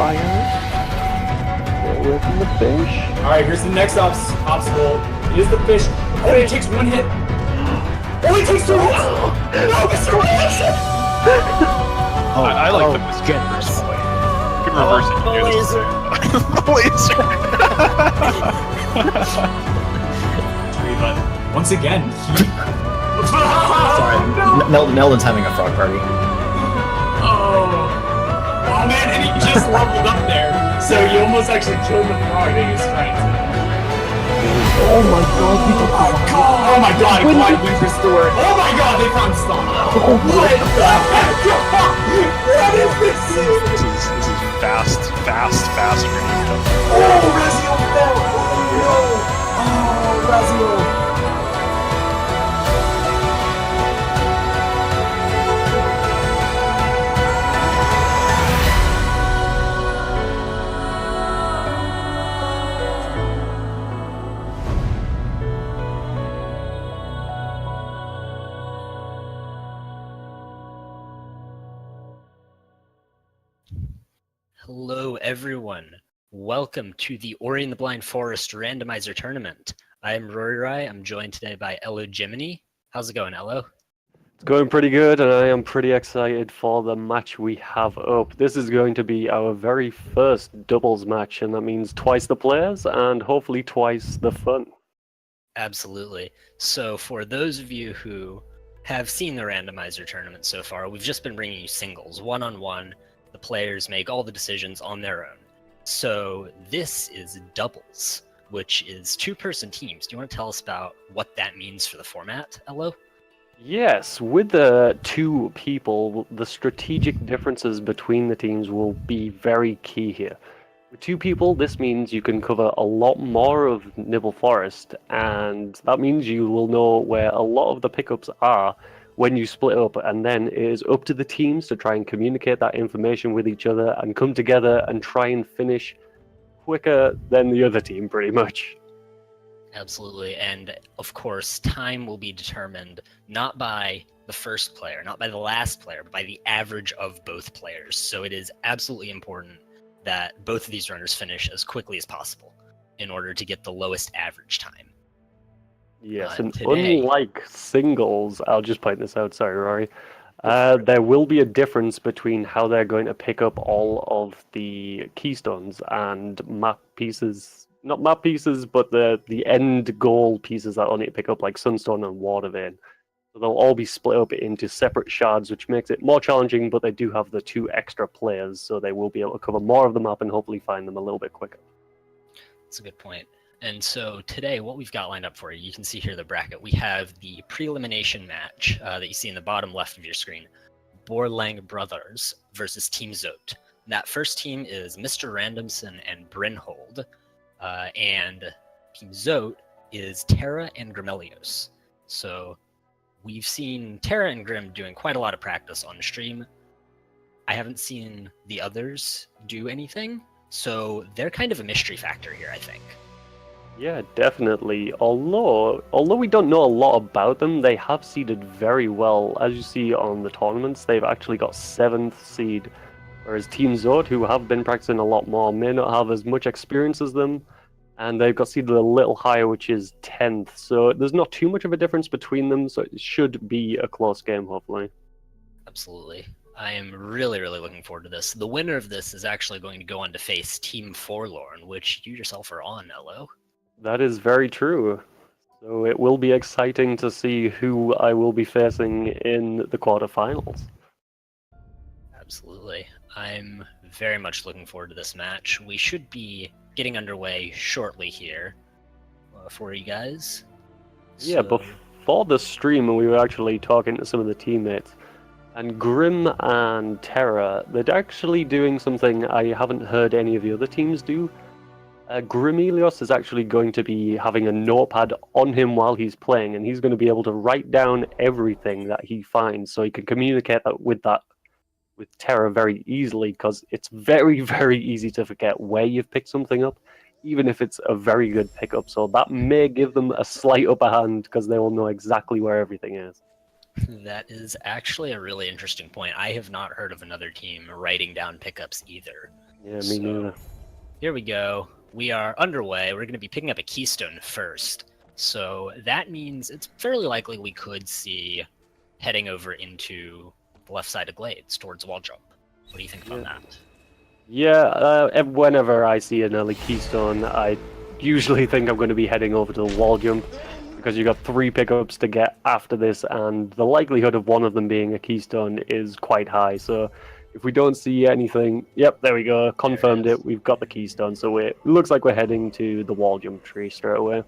fire. Stay away from the fish. Alright, here's the next obstacle. It is the fish. Oh, it takes one hit. Oh, it takes two hits! No, Mr. Randomson! I like the Mr. generous. You can reverse it. The laser. Once again, Sorry, Meldon's having a frog party. Oh man, and he just leveled up there. So you almost actually killed the frog that he was trying to. Oh my god, people Oh my god, why did we restore it? Oh my god, they found Stomp. What the heck? What is this? This is fast grenade stuff. Oh, Razio fell! Oh no! Oh, Razio! Hello everyone, welcome to the Ori and the Blind Forest Randomizer Tournament. I'm Rory, I'm joined today by Elo Jiminy. How's it going, Elo? It's going pretty good, and I am pretty excited for the match we have up. This is going to be our very first doubles match, and that means twice the players, and hopefully twice the fun. Absolutely. So for those of you who have seen the Randomizer Tournament so far, we've just been bringing you singles, one-on-one. The players make all the decisions on their own. So this is doubles, which is two-person teams. Do you want to tell us about what that means for the format, Elo? Yes, with the two people, the strategic differences between the teams will be very key here. With two people, this means you can cover a lot more of Nibble Forest, and that means you will know where a lot of the pickups are when you split up, and then it is up to the teams to try and communicate that information with each other and come together and try and finish quicker than the other team, pretty much. Absolutely, and of course, time will be determined not by the first player, not by the last player, but by the average of both players. So it is absolutely important that both of these runners finish as quickly as possible in order to get the lowest average time. Yes, and today, unlike singles, I'll just point this out, sorry, Rory, there will be a difference between how they're going to pick up all of the keystones and map pieces, not map pieces, but the end goal pieces that I'll need to pick up, like Sunstone and Water Vein. So they'll all be split up into separate shards, which makes it more challenging, but they do have the two extra players, so they will be able to cover more of the map and hopefully find them a little bit quicker. That's a good point. And so today, what we've got lined up for you, you can see here the bracket. We have the pre-elimination match that you see in the bottom left of your screen. Borlänge Bröthärs versus Team Zote. That first team is MrRandomson and Brynhold. And Team Zote is Terra and Grimelios. So we've seen Terra and Grim doing quite a lot of practice on stream. I haven't seen the others do anything, so they're kind of a mystery factor here, I think. Yeah, definitely. Although we don't know a lot about them, they have seeded very well. As you see on the tournaments, they've actually got 7th seed, whereas Team Zote, who have been practicing a lot more, may not have as much experience as them, and they've got seeded a little higher, which is 10th. So there's not too much of a difference between them, so it should be a close game, hopefully. Absolutely. I am really looking forward to this. The winner of this is actually going to go on to face Team Forlorn, which you yourself are on, Elo. That is very true. So it will be exciting to see who I will be facing in the quarterfinals. Absolutely. I'm very much looking forward to this match. We should be getting underway shortly here for you guys. Yeah, before the stream, we were actually talking to some of the teammates, and Grim and Terra, they're actually doing something I haven't heard any of the other teams do. Grimelios is actually going to be having a notepad on him while he's playing, and he's going to be able to write down everything that he finds, so he can communicate with Terra very easily, because it's very easy to forget where you've picked something up, even if it's a very good pickup. So that may give them a slight upper hand, because they will know exactly where everything is. That is actually a really interesting point. I have not heard of another team writing down pickups either. Yeah, me So, neither. Here we go. We are underway. We're going to be picking up a keystone first. So that means it's fairly likely we could see heading over into the left side of Glades towards wall jump. What do you think about that? Yeah, whenever I see an early keystone, I usually think I'm going to be heading over to the wall jump because you got 3 pickups to get after this, and the likelihood of one of them being a keystone is quite high. So if we don't see anything, yep, there we go, confirmed it. We've got the keystone, so it looks like we're heading to the wall jump tree straight away.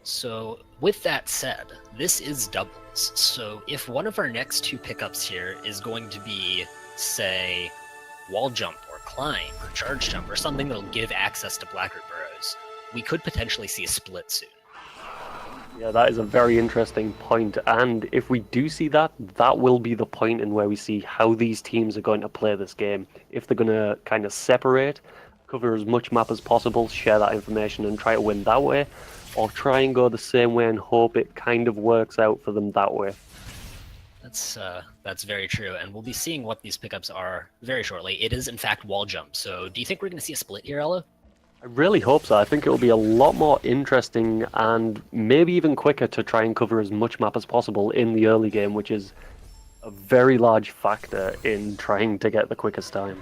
So with that said, this is doubles. So if one of our next 2 pickups here is going to be, say, wall jump or climb or charge jump or something that'll give access to Blackroot Burrows, we could potentially see a split soon. Yeah, that is a very interesting point, and if we do see that, that will be the point in where we see how these teams are going to play this game. If they're going to kind of separate, cover as much map as possible, share that information and try to win that way, or try and go the same way and hope it kind of works out for them that way. That's very true, and we'll be seeing what these pickups are very shortly. It is in fact wall jump, so do you think we're going to see a split here, Elo? I really hope so. I think it'll be a lot more interesting and maybe even quicker to try and cover as much map as possible in the early game, which is a very large factor in trying to get the quickest time.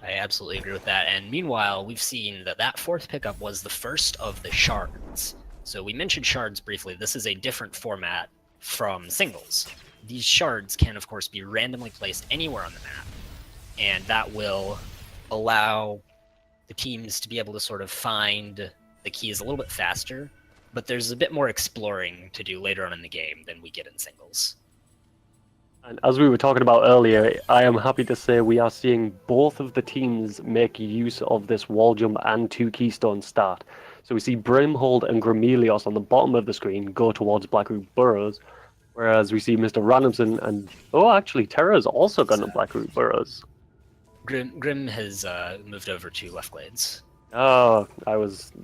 I absolutely agree with that, and meanwhile, we've seen that that 4th pickup was the first of the shards. So we mentioned shards briefly. This is a different format from singles. These shards can, of course, be randomly placed anywhere on the map, and that will allow the teams to be able to sort of find the keys a little bit faster, but there's a bit more exploring to do later on in the game than we get in singles. And as we were talking about earlier, I am happy to say we are seeing both of the teams make use of this wall jump and 2 keystone start. So we see Brynhold and Gremelios on the bottom of the screen go towards Blackroot Burrows, whereas we see Mr.Randomson and... Oh, actually, Terra's also gone to Blackroot Burrows. Grim has moved over to left glades. Oh,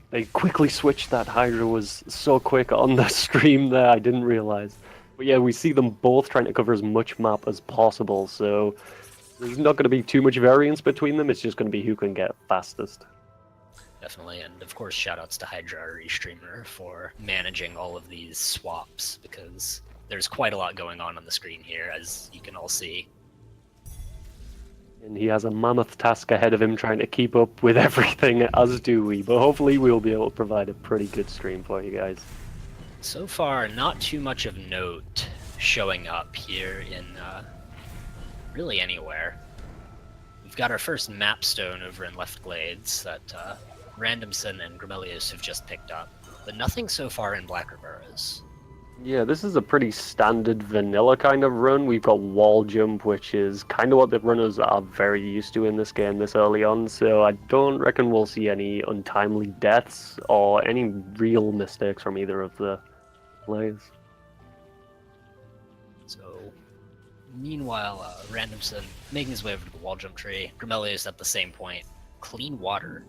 they quickly switched that. Hydra was so quick on the stream there, I didn't realize. But yeah, we see them both trying to cover as much map as possible, so there's not going to be too much variance between them, it's just going to be who can get fastest. Definitely, and of course shoutouts to Hydra, our streamer, for managing all of these swaps, because there's quite a lot going on the screen here, as you can all see. And he has a mammoth task ahead of him trying to keep up with everything, as do we. But hopefully we'll be able to provide a pretty good stream for you guys. So far, not too much of note showing up here in really anywhere. We've got our first map stone over in left glades that Randomson and Gremelios have just picked up, but nothing so far in Blackroot Burrows. Yeah, this is a pretty standard vanilla kind of run. We've got wall jump, which is kind of what the runners are very used to in this game this early on, so I don't reckon we'll see any untimely deaths or any real mistakes from either of the players. So, meanwhile, Randomson making his way over to the wall jump tree, Gremelios at the same point. Clean water.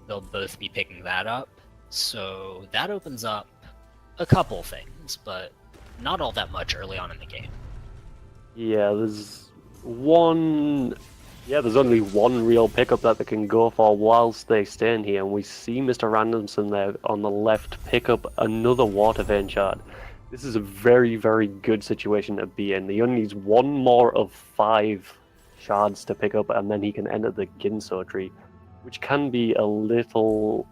They'll both be picking that up, so that opens up a couple things, but not all that much early on in the game. Yeah, there's only one real pickup that they can go for whilst they stay in here, and we see Mr. Randomson there on the left pick up another water vein shard. This is a very, very good situation to be in. He only needs 1 more of 5 shards to pick up, and then he can enter the Ginso tree, which can be a little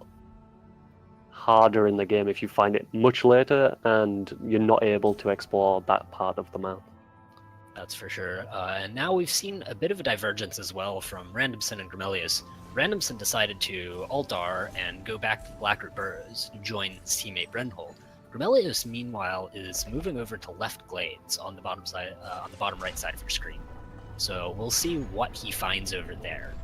harder in the game if you find it much later and you're not able to explore that part of the map. That's for sure. And now we've seen a bit of a divergence as well from Randomson and Gremelios. Randomson decided to alt-R and go back to Blackroot Burrows to join his teammate Brynhold. Gremelios, meanwhile, is moving over to left glades on the bottom side, on the bottom right side of your screen. So we'll see what he finds over there.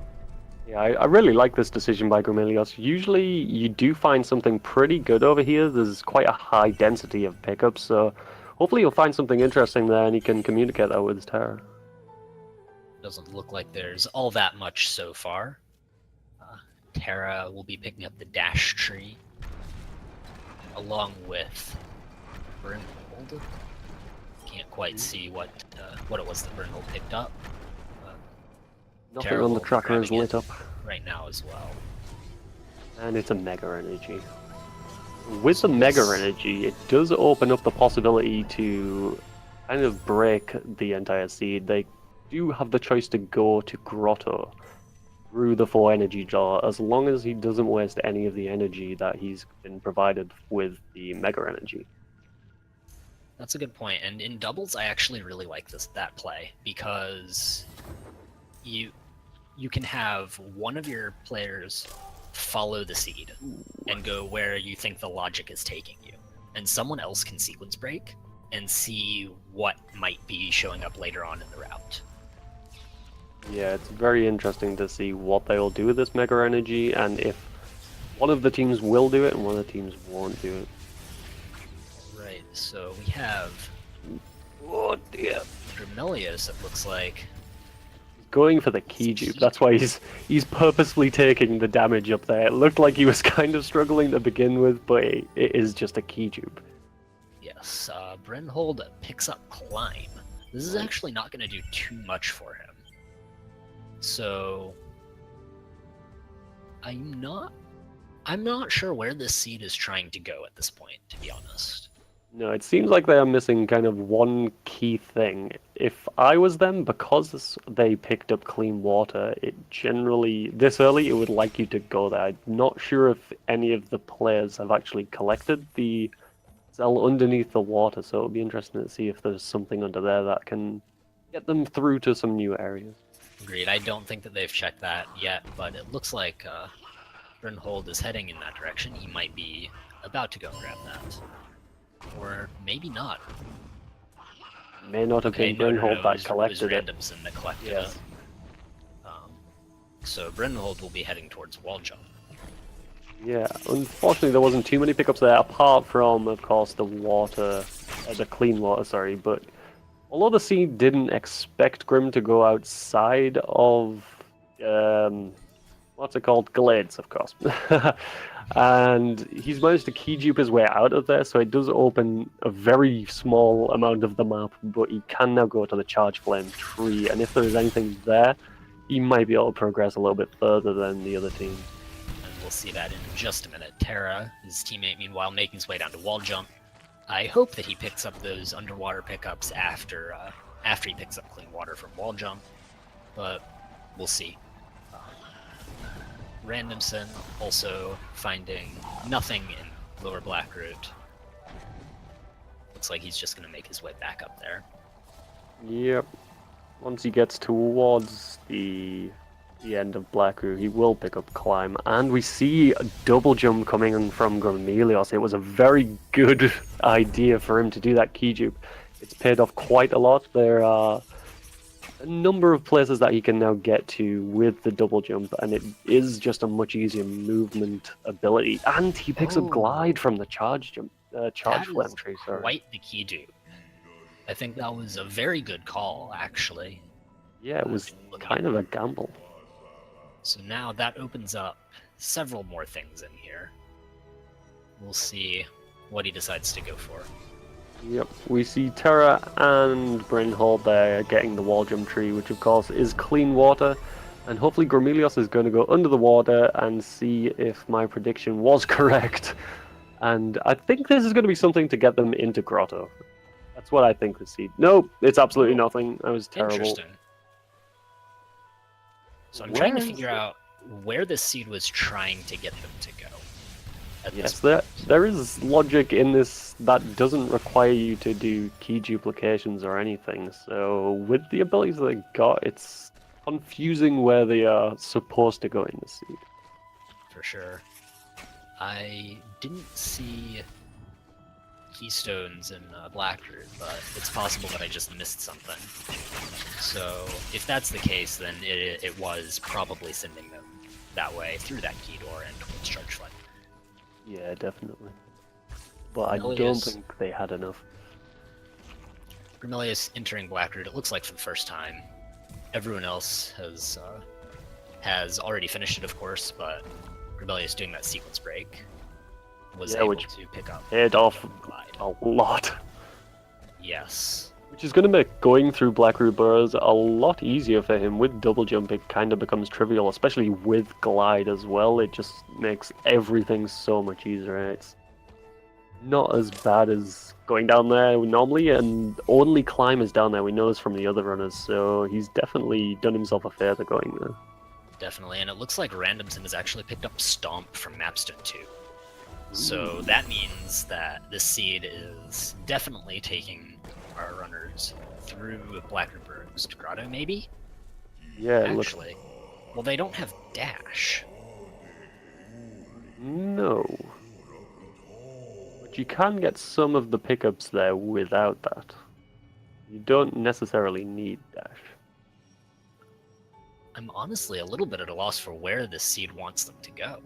Yeah, I really like this decision by Gremelios. Usually you do find something pretty good over here. There's quite a high density of pickups, so hopefully you'll find something interesting there and he can communicate that with his Terra. Doesn't look like there's all that much so far. Terra will be picking up the dash tree along with Brynhold. Can't quite see what it was that Brynhold picked up. Nothing Terra on the will be tracker is grabbing lit it. up. right now as well. And it's a Mega Energy. With the Mega Energy, it does open up the possibility to kind of break the entire seed. They do have the choice to go to Grotto through the 4 energy jar, as long as he doesn't waste any of the energy that he's been provided with the Mega Energy. That's a good point. And in doubles, I actually really like that play, because you can have one of your players follow the seed and go where you think the logic is taking you, and someone else can sequence break and see what might be showing up later on in the route. Yeah, it's very interesting to see what they'll do with this Mega Energy, and if one of the teams will do it and one of the teams won't do it. Right, so we have Oh dear. Vermilius, it looks like. Going for the key dupe. That's why he's purposefully taking the damage up there. It looked like he was kind of struggling to begin with, but it is just a key dupe. Yes, Brynhold picks up Climb. This is actually not going to do too much for him. So I'm not sure where this seed is trying to go at this point, to be honest. No, it seems like they are missing kind of one key thing. If I was them, because they picked up clean water, it generally, this early, it would like you to go there. I'm not sure if any of the players have actually collected the cell underneath the water, so it'll be interesting to see if there's something under there that can get them through to some new areas. Agreed. I don't think that they've checked that yet, but it looks like Brynhold is heading in that direction. He might be about to go and grab that. Or maybe not. May not have been Brynhold that collected it. Randomson that collected Yes. it. So Brynhold will be heading towards wall jump. Yeah, unfortunately there wasn't too many pickups there, apart from, of course, the water, the clean water, sorry, but although the seed didn't expect Grim to go outside of, what's it called? Glades, of course. And he's managed to key dupe his way out of there, so it does open a very small amount of the map, but he can now go to the Charge Flame tree, and if there is anything there, he might be able to progress a little bit further than the other team. And we'll see that in just a minute. Terra, his teammate, meanwhile, making his way down to wall jump. I hope that he picks up those underwater pickups after he picks up clean water from wall jump, but we'll see. Randomson also finding nothing in lower Blackroot. Looks like he's just going to make his way back up there. Yep. Once he gets towards the end of Blackroot, he will pick up Climb, and we see a double jump coming in from Gormelios. It was a very good idea for him to do that key dupe. It's paid off quite a lot. There are a number of places that he can now get to with the double jump, and it is just a much easier movement ability. And he picks up Glide from the charge jump, charge flame tree. Sorry. Quite the key dupe. I think that was a very good call, actually. Yeah, it was kind of a gamble. So now that opens up several more things in here. We'll see what he decides to go for. Yep, we see Terra and Brynhold there getting the wall jump tree, which of course is clean water. And hopefully Gormelios is going to go under the water and see if my prediction was correct. And I think this is going to be something to get them into Grotto. That's what I think we see. No, it's absolutely nothing. I was terrible. Interesting. So I'm trying to figure out where this seed was trying to get them to go. Yes, there is logic in this that doesn't require you to do key duplications or anything. So with the abilities that they got, it's confusing where they are supposed to go in the seed. For sure. I didn't see keystones in Blackroot, but it's possible that I just missed something. So if that's the case, then it was probably sending them that way through that key door and towards Charge Flame. Yeah, definitely. But I don't think they had enough. Bromelius entering Blackroot, it looks like for the first time. Everyone else has already finished it, of course, but Bromelius doing that sequence break was able to pick up paid off a lot. Yes. Which is going to make going through Blackroot Burrows a lot easier for him. With double jump, it kind of becomes trivial, especially with glide as well. It just makes everything so much easier. It's not as bad as going down there normally, and only climbers down there. We know this from the other runners, so he's definitely done himself a favour going there. Definitely, and it looks like Randomson has actually picked up Stomp from Mapstone 2. So that means that this seed is definitely taking our runners through Blackroot Burrows to Grotto, maybe? Yeah, actually. Well, they don't have dash. No. But you can get some of the pickups there without that. You don't necessarily need dash. I'm honestly a little bit at a loss for where this seed wants them to go.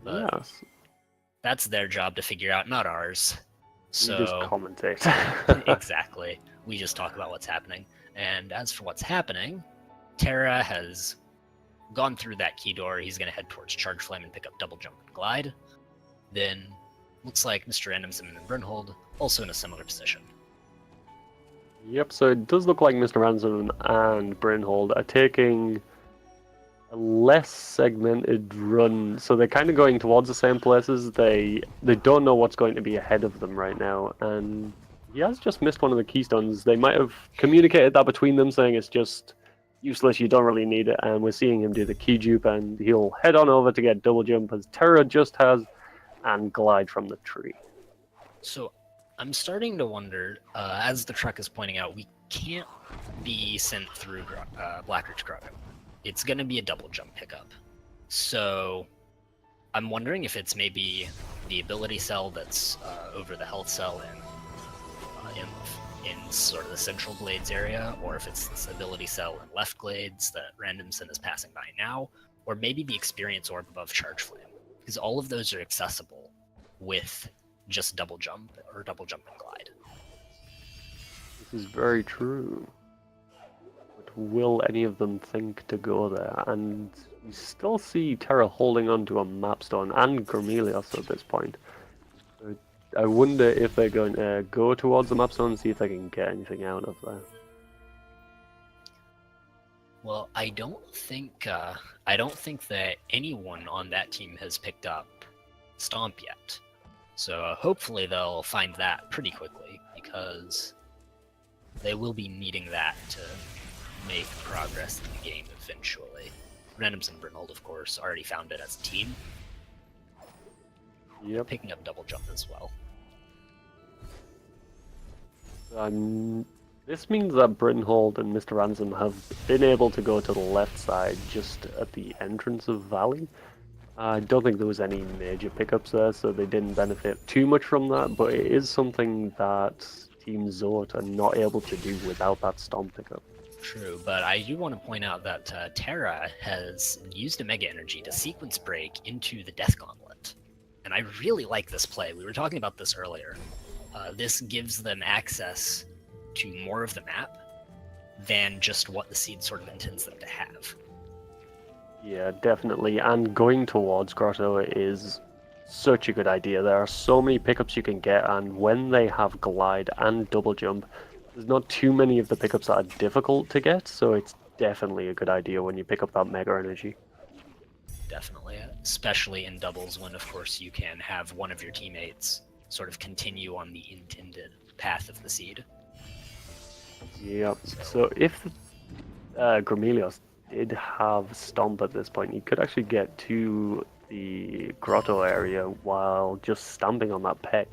But Yes. that's their job to figure out, not ours. So You just commentate. exactly. We just talk about what's happening. And as for what's happening, Terra has gone through that key door. He's going to head towards Charge Flame and pick up Double Jump and Glide. Then looks like MrRandomson and Brynhold also in a similar position. Yep, so it does look like MrRandomson and Brynhold are taking a less segmented run, so they're kind of going towards the same places. They don't know what's going to be ahead of them right now, and he has just missed one of the keystones. They might have communicated that between them, saying it's just useless, you don't really need it, and we're seeing him do the key dupe, and he'll head on over to get double jump, as Terra just has, and glide from the tree. So I'm starting to wonder, as the truck is pointing out, we can't be sent through Blackroot's Grotto. It's going to be a double jump pickup. So I'm wondering if it's maybe the ability cell that's over the health cell in sort of the central glades area, or if it's this ability cell in left glades that Randomson is passing by now, or maybe the experience orb above Charge Flame, because all of those are accessible with just double jump or double jump and glide. This is very true. But will any of them think to go there? And you still see Terra holding on to a mapstone and Gromelios at this point. So I wonder if they're going to go towards the mapstone and see if they can get anything out of there. Well, I don't think that anyone on that team has picked up Stomp yet. So hopefully they'll find that pretty quickly, because they will be needing that to make progress in the game eventually. Randoms and Brynhold, of course, already found it as a team. Yep. Picking up double jump as well. This means that Brynhold and MrRandomson have been able to go to the left side just at the entrance of Valley. I don't think there was any major pickups there, so they didn't benefit too much from that, but it is something that Team Zote are not able to do without that Stomp pickup. True, but I do want to point out that Terra has used a Mega Energy to sequence break into the Death Gauntlet. And I really like this play. We were talking about this earlier. This gives them access to more of the map than just what the seed sort of intends them to have. Yeah, definitely, and going towards Grotto is such a good idea. There are so many pickups you can get, and when they have glide and double jump, there's not too many of the pickups that are difficult to get, so it's definitely a good idea when you pick up that Mega Energy. Definitely, especially in doubles when, of course, you can have one of your teammates sort of continue on the intended path of the seed. Yep, so if Gromelios did have Stomp at this point, he could actually get to the Grotto area while just stamping on that peg.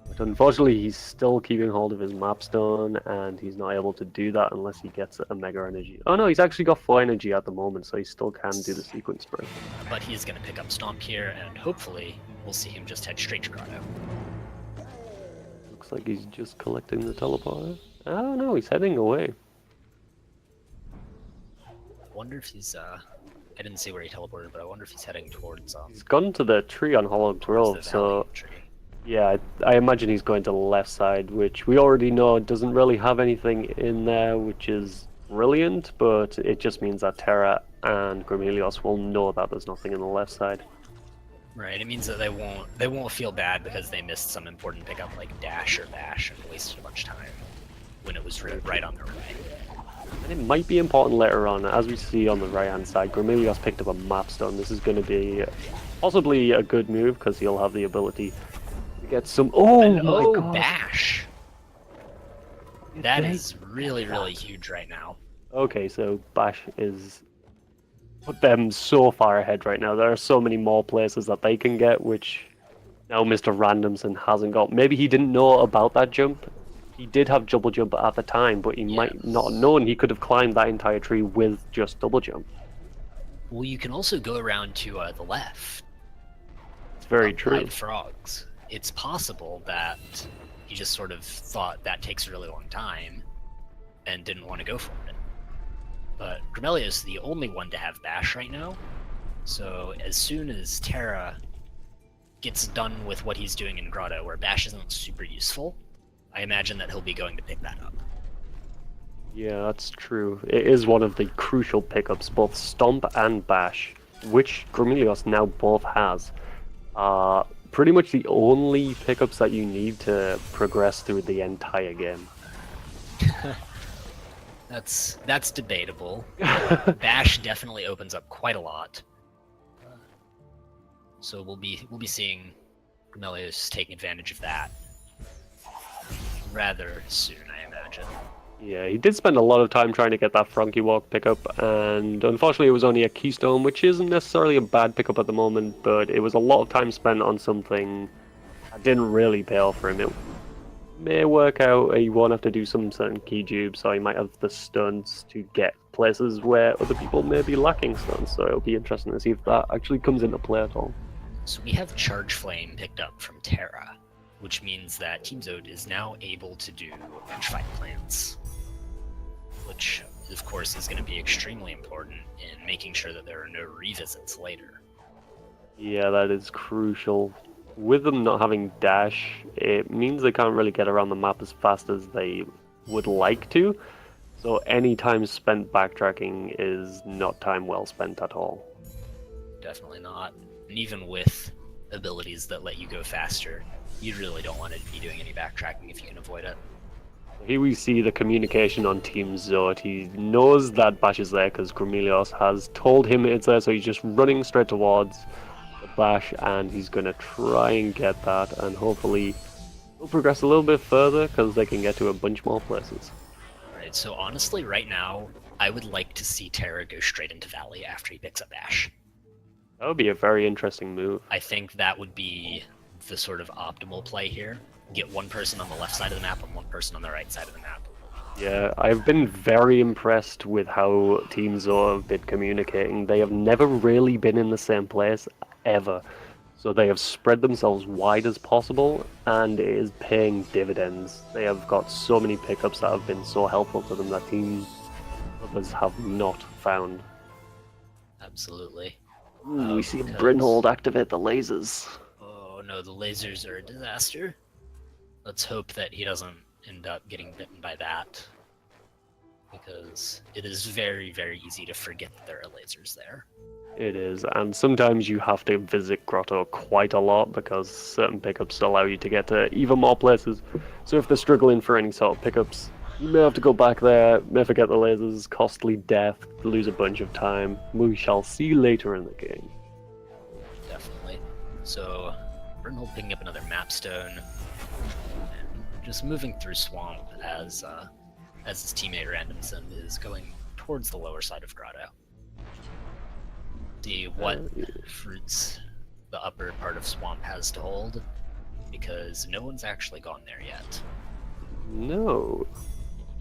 But unfortunately, he's still keeping hold of his Mapstone, and he's not able to do that unless he gets a Mega Energy. Oh no, he's actually got 4 energy at the moment, so he still can do the sequence break. But he's going to pick up Stomp here, and hopefully we'll see him just head straight to Grotto. Looks like he's just collecting the teleporter. Oh no, he's heading away. I wonder if he's, I didn't see where he teleported, but I wonder if he's heading towards, He's gone to the tree on Hollow Grove, so yeah, I imagine he's going to the left side, which we already know doesn't really have anything in there, which is brilliant, but it just means that Terra and Gromelios will know that there's nothing in the left side. Right, it means that they won't feel bad because they missed some important pickup like dash or bash and wasted a bunch of time when it was right on their way. And it might be important later on, as we see on the right-hand side, Grimilios picked up a Mapstone. This is going to be possibly a good move, because he'll have the ability to get some... Oh my god! Bash! That is really, really huge right now. Okay, so Bash is... put them so far ahead right now. There are so many more places that they can get, which now MrRandomson hasn't got. Maybe he didn't know about that jump. He did have double jump at the time, but he might not have known he could have climbed that entire tree with just double jump. Well, you can also go around to the left. It's very true. By the frogs. It's possible that he just sort of thought that takes a really long time and didn't want to go for it. But Grimelios is the only one to have Bash right now, so as soon as Terra gets done with what he's doing in Grotto, where Bash isn't super useful, I imagine that he'll be going to pick that up. Yeah, that's true. It is one of the crucial pickups, both Stomp and Bash, which Grimelios now both has. Pretty much the only pickups that you need to progress through the entire game. That's debatable. Bash definitely opens up quite a lot, so we'll be seeing Grimelios taking advantage of that rather soon, I imagine. Yeah, he did spend a lot of time trying to get that Frankie Walk pickup, and unfortunately it was only a Keystone, which isn't necessarily a bad pickup at the moment, but it was a lot of time spent on something that didn't really pay off for him. It may work out, he won't have to do some certain key tubes, so he might have the stunts to get places where other people may be lacking stunts, so it'll be interesting to see if that actually comes into play at all. So we have Charge Flame picked up from Terra, which means that Team Zote is now able to do Fight Plants, which of course is going to be extremely important in making sure that there are no revisits later. Yeah, that is crucial. With them not having dash, it means they can't really get around the map as fast as they would like to, so any time spent backtracking is not time well spent at all. Definitely not. And even with abilities that let you go faster, you really don't want to be doing any backtracking if you can avoid it. Here we see the communication on Team Zote. He knows that Bash is there because Grimelios has told him it's there, so he's just running straight towards the Bash, and he's going to try and get that, and hopefully he'll progress a little bit further because they can get to a bunch more places. Alright, so honestly, right now, I would like to see Terra go straight into Valley after he picks up Bash. That would be a very interesting move. I think that would be the sort of optimal play here. Get one person on the left side of the map and one person on the right side of the map. Yeah, I've been very impressed with how Team Zote have been communicating. They have never really been in the same place, ever. So they have spread themselves wide as possible, and it is paying dividends. They have got so many pickups that have been so helpful to them that team others have not found. Absolutely. Ooh, we see Brynhold activate the lasers. Oh no, the lasers are a disaster. Let's hope that he doesn't end up getting bitten by that, because it is very, very easy to forget that there are lasers there. It is, and sometimes you have to visit Grotto quite a lot because certain pickups allow you to get to even more places. So if they're struggling for any sort of pickups, you may have to go back there, may forget the lasers, costly death, lose a bunch of time. We shall see later in the game. Definitely. So, Brynhold picking up another Mapstone, and just moving through Swamp as his teammate Randomson is going towards the lower side of Grotto. See what fruits the upper part of Swamp has to hold, because no one's actually gone there yet. No.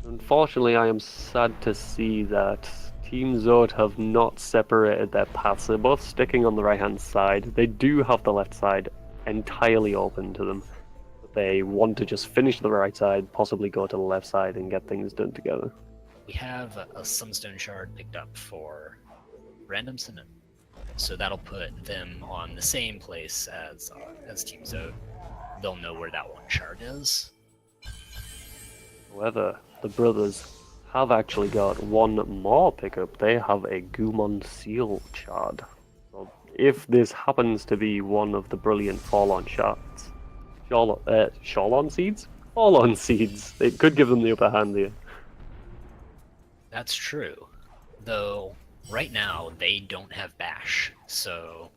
Unfortunately, I am sad to see that Team Zote have not separated their paths. They're both sticking on the right-hand side. They do have the left side entirely open to them. But they want to just finish the right side, possibly go to the left side and get things done together. We have a Sunstone Shard picked up for Randomson, so that'll put them on the same place as Team Zote. They'll know where that one shard is. However, the brothers have actually got one more pickup. They have a Gumon Seal shard. So if this happens to be one of the brilliant Forlorn shots, Forlorn seeds? Forlorn seeds. It could give them the upper hand here. That's true. Though, right now, they don't have Bash, so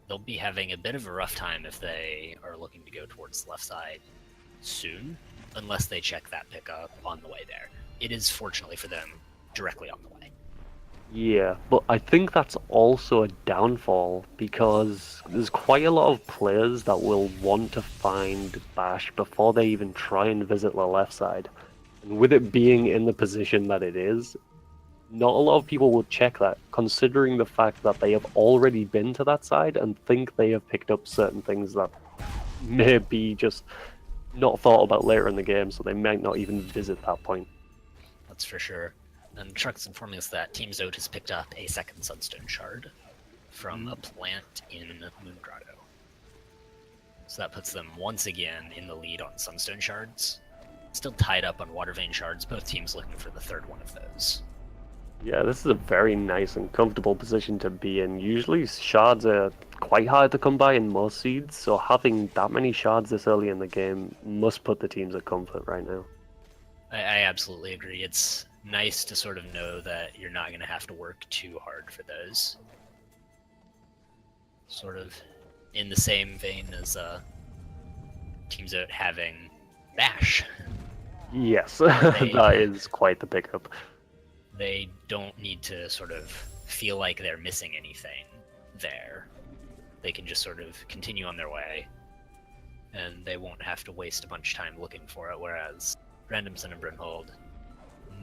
they'll be having a bit of a rough time if they are looking to go towards the left side soon, unless they check that pickup on the way there. It is, fortunately for them, directly on the way. Yeah, but I think that's also a downfall because there's quite a lot of players that will want to find Bash before they even try and visit the left side. And with it being in the position that it is, not a lot of people will check that, considering the fact that they have already been to that side and think they have picked up certain things that may be just not thought about later in the game, so they might not even visit that point. That's for sure. And Truck's informing us that Team Zote has picked up a second Sunstone Shard from a plant in Moon Grotto. So that puts them once again in the lead on Sunstone Shards. Still tied up on Water Vein Shards, both teams looking for the third one of those. Yeah, this is a very nice and comfortable position to be in. Usually shards are quite hard to come by in most seeds, so having that many shards this early in the game must put the teams at comfort right now. I absolutely agree. It's nice to sort of know that you're not going to have to work too hard for those. Sort of in the same vein as teams out having Bash. Yes, that is quite the pickup. They don't need to sort of feel like they're missing anything there. They can just sort of continue on their way, and they won't have to waste a bunch of time looking for it, whereas Randomson and Brynhold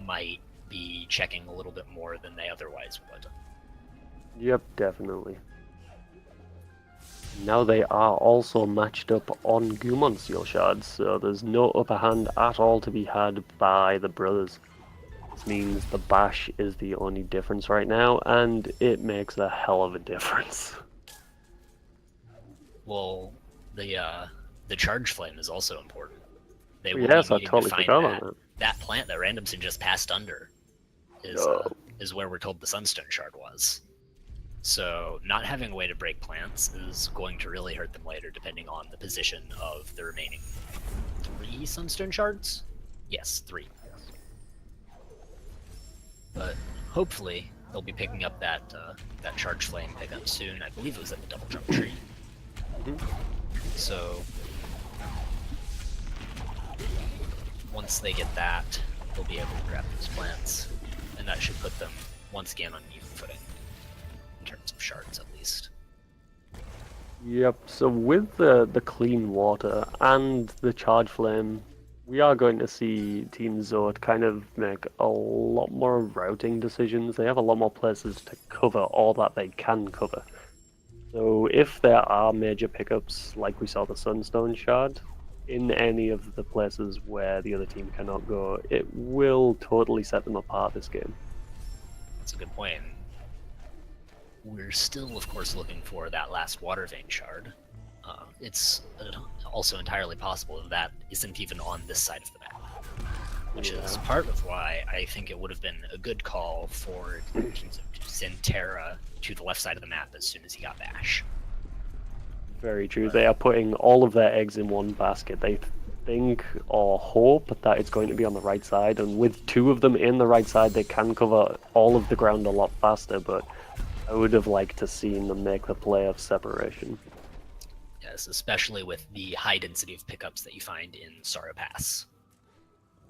might be checking a little bit more than they otherwise would. Yep, definitely. Now they are also matched up on Gumon Steel Shards, so there's no upper hand at all to be had by the brothers. This means the Bash is the only difference right now, and it makes a hell of a difference. Well, the Charge Flame is also important. They will Yes, be I needing totally to find forgot on that. that plant that Randomson just passed under is where we're told the Sunstone Shard was. So not having a way to break plants is going to really hurt them later, depending on the position of the remaining 3 Sunstone Shards? Yes, 3. But hopefully they'll be picking up that that Charge Flame pickup soon. I believe it was at the Double Jump tree. So once they get that, they'll be able to grab those plants, and that should put them once again on even footing in terms of shards, at least. Yep, so with the clean water and the Charge Flame, we are going to see Team Zote kind of make a lot more routing decisions. They have a lot more places to cover all that they can cover. So if there are major pickups, like we saw the Sunstone Shard, in any of the places where the other team cannot go, it will totally set them apart this game. That's a good point. We're still, of course, looking for that last Water Vein Shard. It's also entirely possible that isn't even on this side of the map, which is part of why I think it would have been a good call for teams to send Terra to the left side of the map as soon as he got Bash. Very true. They are putting all of their eggs in one basket. They think or hope that it's going to be on the right side, and with 2 of them in the right side, they can cover all of the ground a lot faster, but I would have liked to seen them make the play of separation. Yes, especially with the high density of pickups that you find in Sorrow Pass.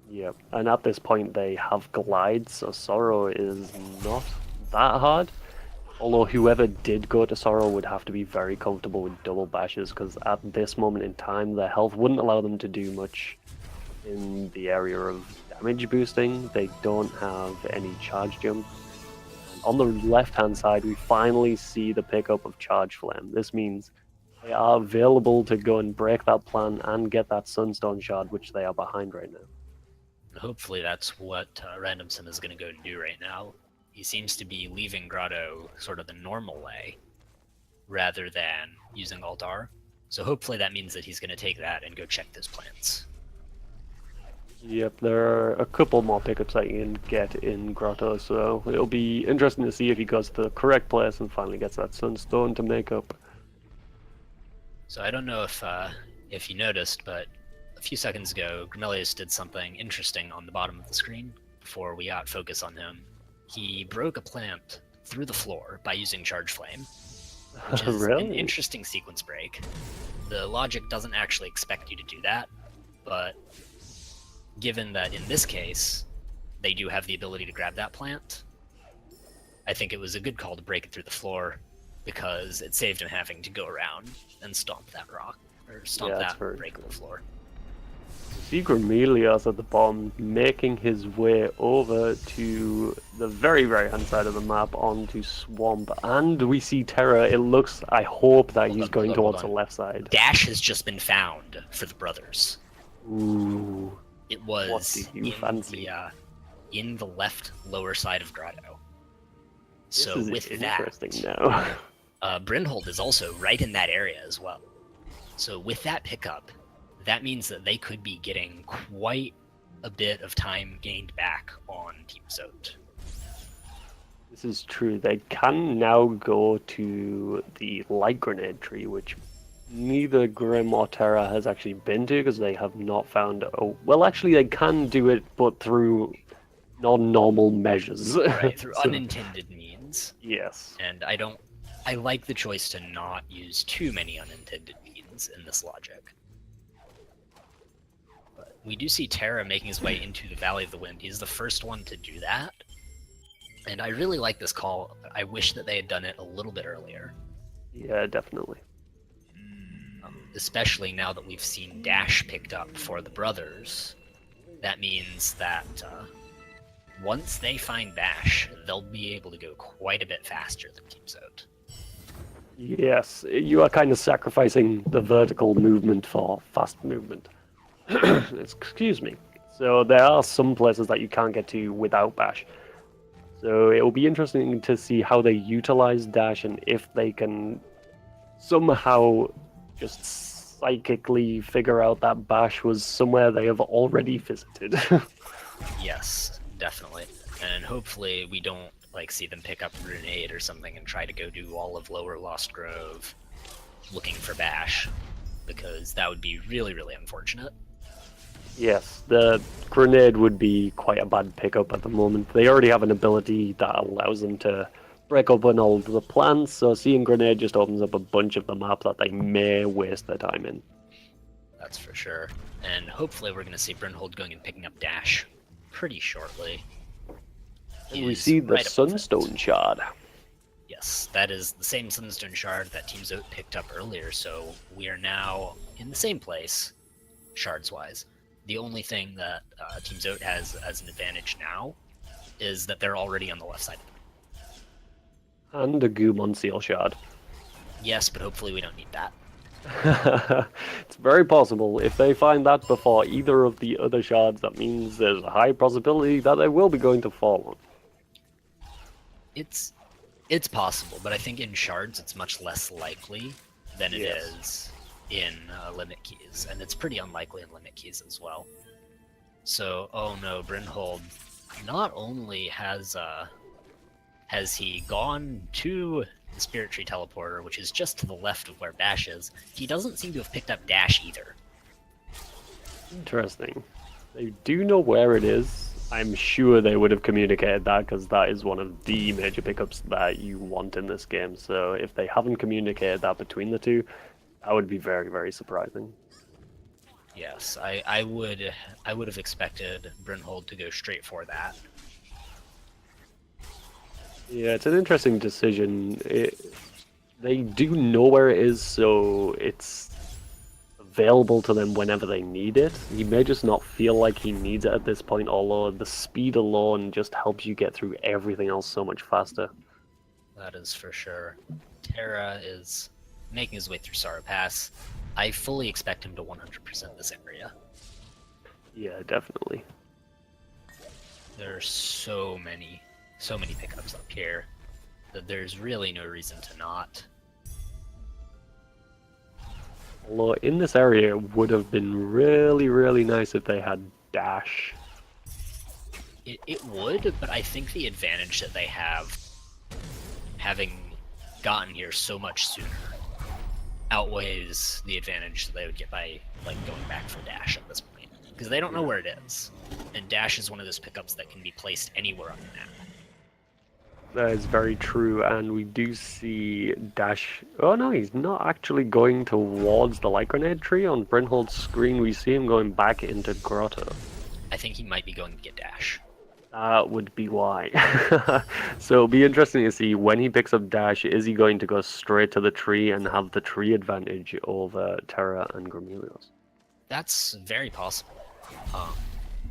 Yep, and at this point they have Glide, so Sorrow is not that hard. Although whoever did go to Sorrow would have to be very comfortable with double bashes, because at this moment in time their health wouldn't allow them to do much in the area of damage boosting. They don't have any charge jump. And on the left hand side we finally see the pickup of Charge Flame. This means they are available to go and break that plan and get that Sunstone Shard, which they are behind right now. Hopefully that's what Randomson is going to go and do right now. He seems to be leaving Grotto sort of the normal way, rather than using Altar. So hopefully that means that he's going to take that and go check those plants. Yep, there are a couple more pickups that you can get in Grotto, so it'll be interesting to see if he goes to the correct place and finally gets that Sunstone to make up. So I don't know if you noticed, but a few seconds ago, Grimelius did something interesting on the bottom of the screen before we got focus on him. He broke a plant through the floor by using Charge Flame, which is an Really? interesting sequence break. The logic doesn't actually expect you to do that, but given that in this case, they do have the ability to grab that plant, I think it was a good call to break it through the floor because it saved him having to go around and stomp that rock, or stomp Yeah, that's that very breakable floor. See Grimelius at the bottom, making his way over to the very, very hand side of the map onto Swamp, and we see Terra. It looks, I hope that he's going towards the left side. Dash has just been found for the brothers. Ooh, It was what do you fancy? in the left lower side of Grotto. This So is with interesting that, now. Brynhold is also right in that area as well. So with that pickup, that means that they could be getting quite a bit of time gained back on Team Zote. This is true. They can now go to the light grenade tree, which neither Grim or Terra has actually been to because they have not found. Oh, well, actually, they can do it, but through non-normal measures. Right, through So, unintended means. yes. And I like the choice to not use too many unintended means in this logic. But we do see Terra making his way into the Valley of the Wind. He's the first one to do that. And I really like this call. I wish that they had done it a little bit earlier. Yeah, definitely. Especially now that we've seen Dash picked up for the brothers. That means that once they find Dash, they'll be able to go quite a bit faster than Team Zote. Yes, you are kind of sacrificing the vertical movement for fast movement. Excuse me. So there are some places that you can't get to without Bash. So it will be interesting to see how they utilize Dash and if they can somehow just psychically figure out that Bash was somewhere they have already visited. Yes, definitely. And hopefully we don't see them pick up a grenade or something and try to go do all of Lower Lost Grove looking for Bash, because that would be really, really unfortunate. Yes, the grenade would be quite a bad pickup at the moment. They already have an ability that allows them to break open all of the plants, so seeing grenade just opens up a bunch of the map that they may waste their time in. That's for sure. And hopefully we're going to see Brynhold going and picking up Dash pretty shortly. And we see the right above it. Sunstone Shard. Yes, that is the same Sunstone Shard that Team Zote picked up earlier, so we are now in the same place, shards-wise. The only thing that Team Zote has as an advantage now is that they're already on the left side of the map. And a Goomon Seal Shard. Yes, but hopefully we don't need that. It's very possible. If they find that before either of the other shards, that means there's a high possibility that they will be going to Fallen. It's possible, but I think in shards it's much less likely than it is in limit keys, and it's pretty unlikely in limit keys as well. So, oh no, Brynhold not only has he gone to the Spirit Tree Teleporter, which is just to the left of where Bash is, he doesn't seem to have picked up Dash either. Interesting. They do know where it is. I'm sure they would have communicated that because that is one of the major pickups that you want in this game. So if they haven't communicated that between the two, that would be very, very surprising. Yes, I would have expected Brynhold to go straight for that. Yeah, it's an interesting decision. They do know where it is, so it's available to them whenever they need it. He may just not feel like he needs it at this point, although the speed alone just helps you get through everything else so much faster. That is for sure. Terra is making his way through Sorrow Pass. I fully expect him to 100% this area. Yeah, definitely. There are so many pickups up here that there's really no reason to not. Although in this area, it would have been really, really nice if they had dash. It would, but I think the advantage that they have, having gotten here so much sooner, outweighs the advantage that they would get by like going back for dash at this point, because they don't know where it is, and dash is one of those pickups that can be placed anywhere on the map. That is very true, and we do see Dash. Oh no, he's not actually going towards the light grenade tree. On Brynhold's screen, we see him going back into Grotto. I think he might be going to get dash. That would be why. So it'll be interesting to see when he picks up Dash, is he going to go straight to the tree and have the tree advantage over Terra and Gremelios? That's very possible.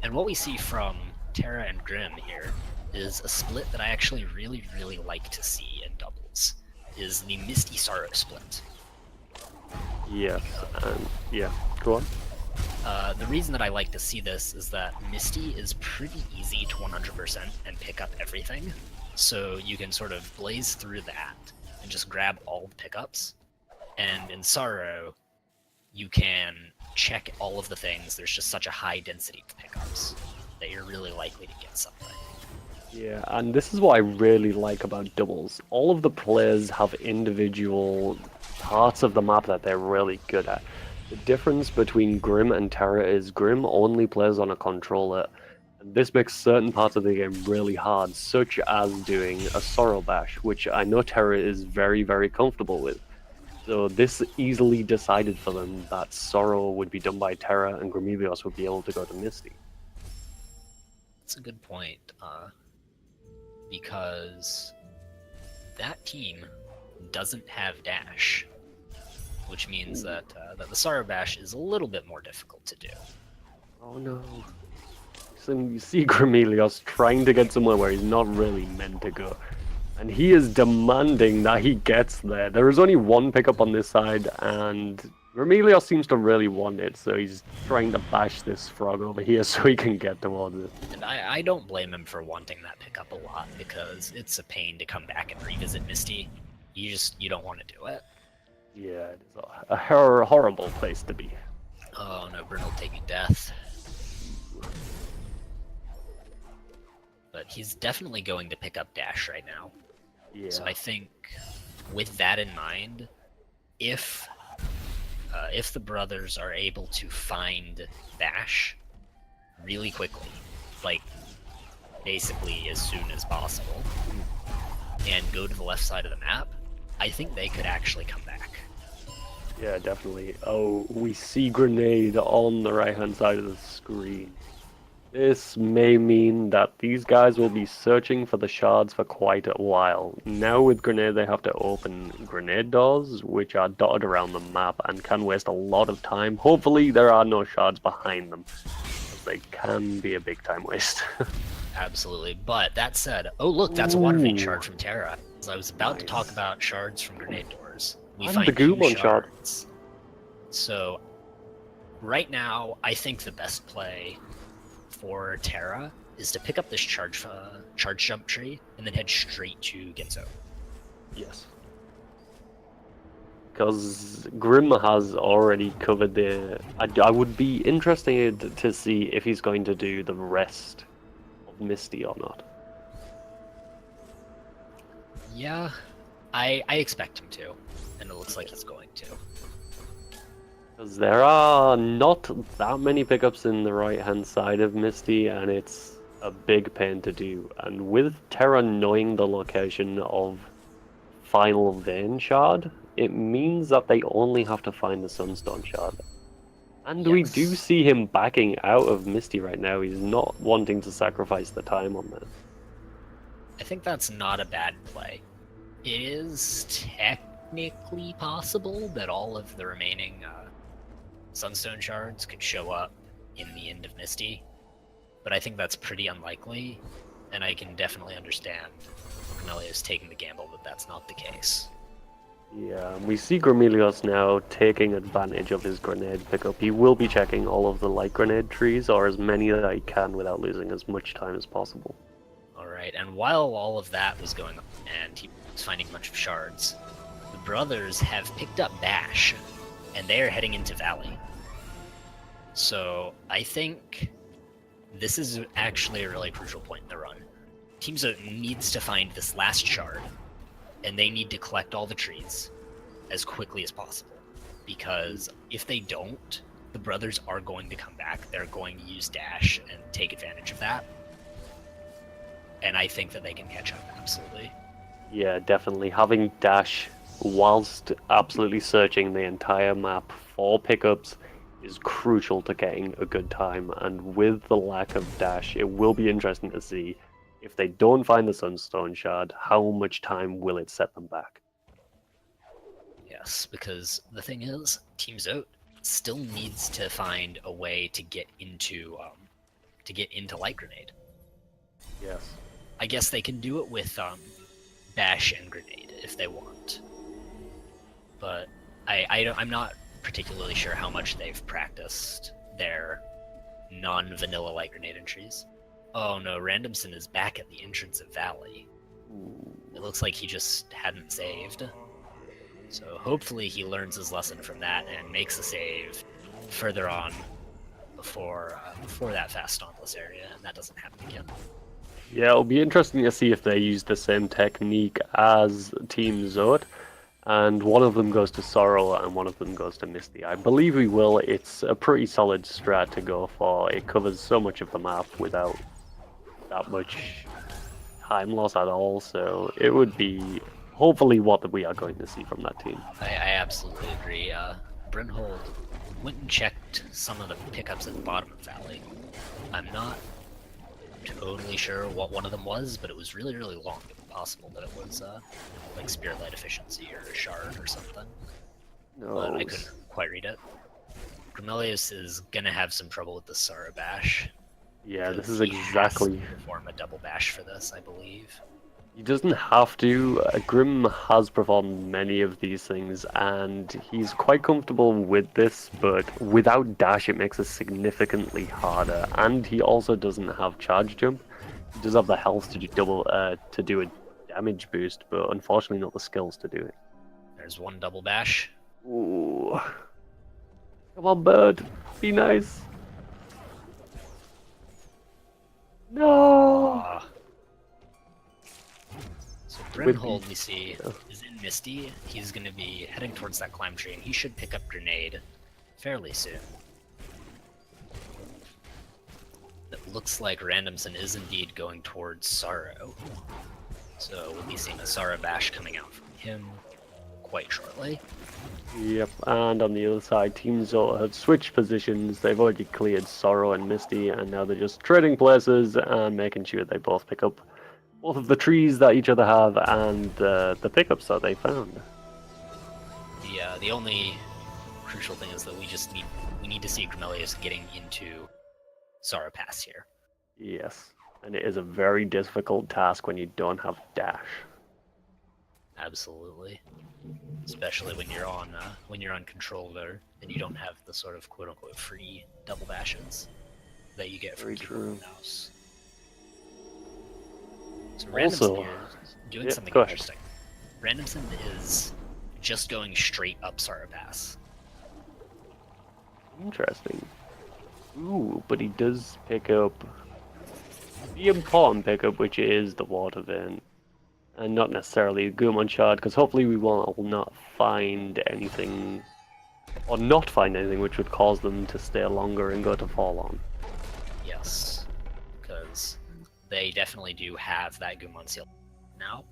And what we see from Terra and Grim here is a split that I actually really, really like to see in doubles, is the Misty Sorrow split. Yes, and yeah, go on. The reason that I like to see this is that Misty is pretty easy to 100% and pick up everything, so you can sort of blaze through that and just grab all the pickups. And in Sorrow, you can check all of the things. There's just such a high density of pickups that you're really likely to get something. Yeah, and this is what I really like about doubles. All of the players have individual parts of the map that they're really good at. The difference between Grim and Terra is Grim only plays on a controller, and this makes certain parts of the game really hard, such as doing a Sorrow Bash, which I know Terra is very, very comfortable with. So this easily decided for them that Sorrow would be done by Terra and Gremelios would be able to go to Misty. That's a good point, because that team doesn't have dash, which means that the Sorrow Bash is a little bit more difficult to do. Oh no. So you see Gremelios trying to get somewhere where he's not really meant to go. And he is demanding that he gets there. There is only one pickup on this side, and Gremelios seems to really want it, so he's trying to bash this frog over here so he can get towards it. And I don't blame him for wanting that pickup a lot, because it's a pain to come back and revisit Misty. You don't want to do it. Yeah, it is a horrible place to be. Oh no, Brynhold taking death. But he's definitely going to pick up dash right now. Yeah. So I think, with that in mind, if the brothers are able to find dash really quickly, like basically as soon as possible, and go to the left side of the map, I think they could actually come back. Yeah, definitely. Oh, we see Grenade on the right-hand side of the screen. This may mean that these guys will be searching for the shards for quite a while. Now with Grenade they have to open grenade doors, which are dotted around the map and can waste a lot of time. Hopefully there are no shards behind them, as they can be a big time waste. Absolutely, but that said, oh look, that's a water vein shard from Terra. As I was about to talk about shards from grenade doors. We And find the two Goomon shard. shards. So, right now, I think the best play for Terra is to pick up this charge jump tree and then head straight to Genzo. Yes. Because Grim has already covered the... I would be interested to see if he's going to do the rest of Misty or not. Yeah, I expect him to, and it looks like he's going to. Because there are not that many pickups in the right-hand side of Misty, and it's a big pain to do. And with Terra knowing the location of Final Vein Shard, it means that they only have to find the Sunstone Shard. And we do see him backing out of Misty right now. He's not wanting to sacrifice the time on that. I think that's not a bad play. It is technically possible that all of the remaining Sunstone shards could show up in the end of Misty, but I think that's pretty unlikely, and I can definitely understand Gremelios taking the gamble that that's not the case. Yeah, we see Gremelios now taking advantage of his grenade pickup. He will be checking all of the light grenade trees, or as many that he can without losing as much time as possible. Alright, and while all of that was going on, and he was finding a bunch of shards, the brothers have picked up Bash, and they are heading into Valley. So I think this is actually a really crucial point in the run. Team Zote needs to find this last shard, and they need to collect all the trees as quickly as possible. Because if they don't, the brothers are going to come back. They're going to use dash and take advantage of that. And I think that they can catch up, absolutely. Yeah, definitely. Having dash whilst absolutely searching the entire map for pickups is crucial to getting a good time. And with the lack of dash, it will be interesting to see if they don't find the Sunstone Shard, how much time will it set them back? Yes, because the thing is, Team Zote still needs to find a way to get into Light Grenade. Yes. I guess they can do it with Bash and Grenade if they want, but I'm not particularly sure how much they've practiced their non-vanilla Light Grenade entries. Oh no, Randomson is back at the entrance of Valley. It looks like he just hadn't saved. So hopefully he learns his lesson from that and makes a save further on before that fast dauntless area, and that doesn't happen again. Yeah, it'll be interesting to see if they use the same technique as Team Zote, and one of them goes to Sorrow and one of them goes to Misty. I believe we will. It's a pretty solid strat to go for. It covers so much of the map without that much time loss at all, so it would be hopefully what we are going to see from that team. I absolutely agree. Brynhold went and checked some of the pickups at the bottom of Valley. I'm not totally sure what one of them was, but it was really, really long. It's possible that it was like Spirit Light Efficiency or a Shard or something. No. But I couldn't quite read it. Grimelius is gonna have some trouble with the Sara Bash. Yeah, this is He has exactly... to perform a double bash for this, I believe. He doesn't have to. Grim has performed many of these things, and he's quite comfortable with this, but without dash it makes it significantly harder, and he also doesn't have charge jump. He does have the health to do a damage boost, but unfortunately not the skills to do it. There's one double bash. Ooh. Come on, bird. Be nice. No! So Brynhold, we see, is in Misty. He's going to be heading towards that climb tree, and he should pick up Grenade fairly soon. It looks like Randomson is indeed going towards Sorrow. So we'll be seeing a Sara Bash coming out from him quite shortly. Yep, and on the other side, Team Zote have switched positions. They've already cleared Sorrow and Misty, and now they're just trading places and making sure they both pick up both of the trees that each other have and the pickups that they found. The only crucial thing is that we need to see Grimelius getting into Sara Pass here. Yes, and it is a very difficult task when you don't have dash. Absolutely. Especially when you're on controller and you don't have the sort of quote unquote free double bashes that you get from Very keyboard and true. mouse. So Also- Randomson here is doing Yeah, something go ahead. interesting. Randomson is just going straight up Sara Pass. Interesting. Ooh, but he does pick up the important pickup, which is the water vein. And not necessarily a Gumon shard, because hopefully we will not find anything, or not find anything which would cause them to stay longer and go to fall on. Yes, because they definitely do have that Gumon seal now.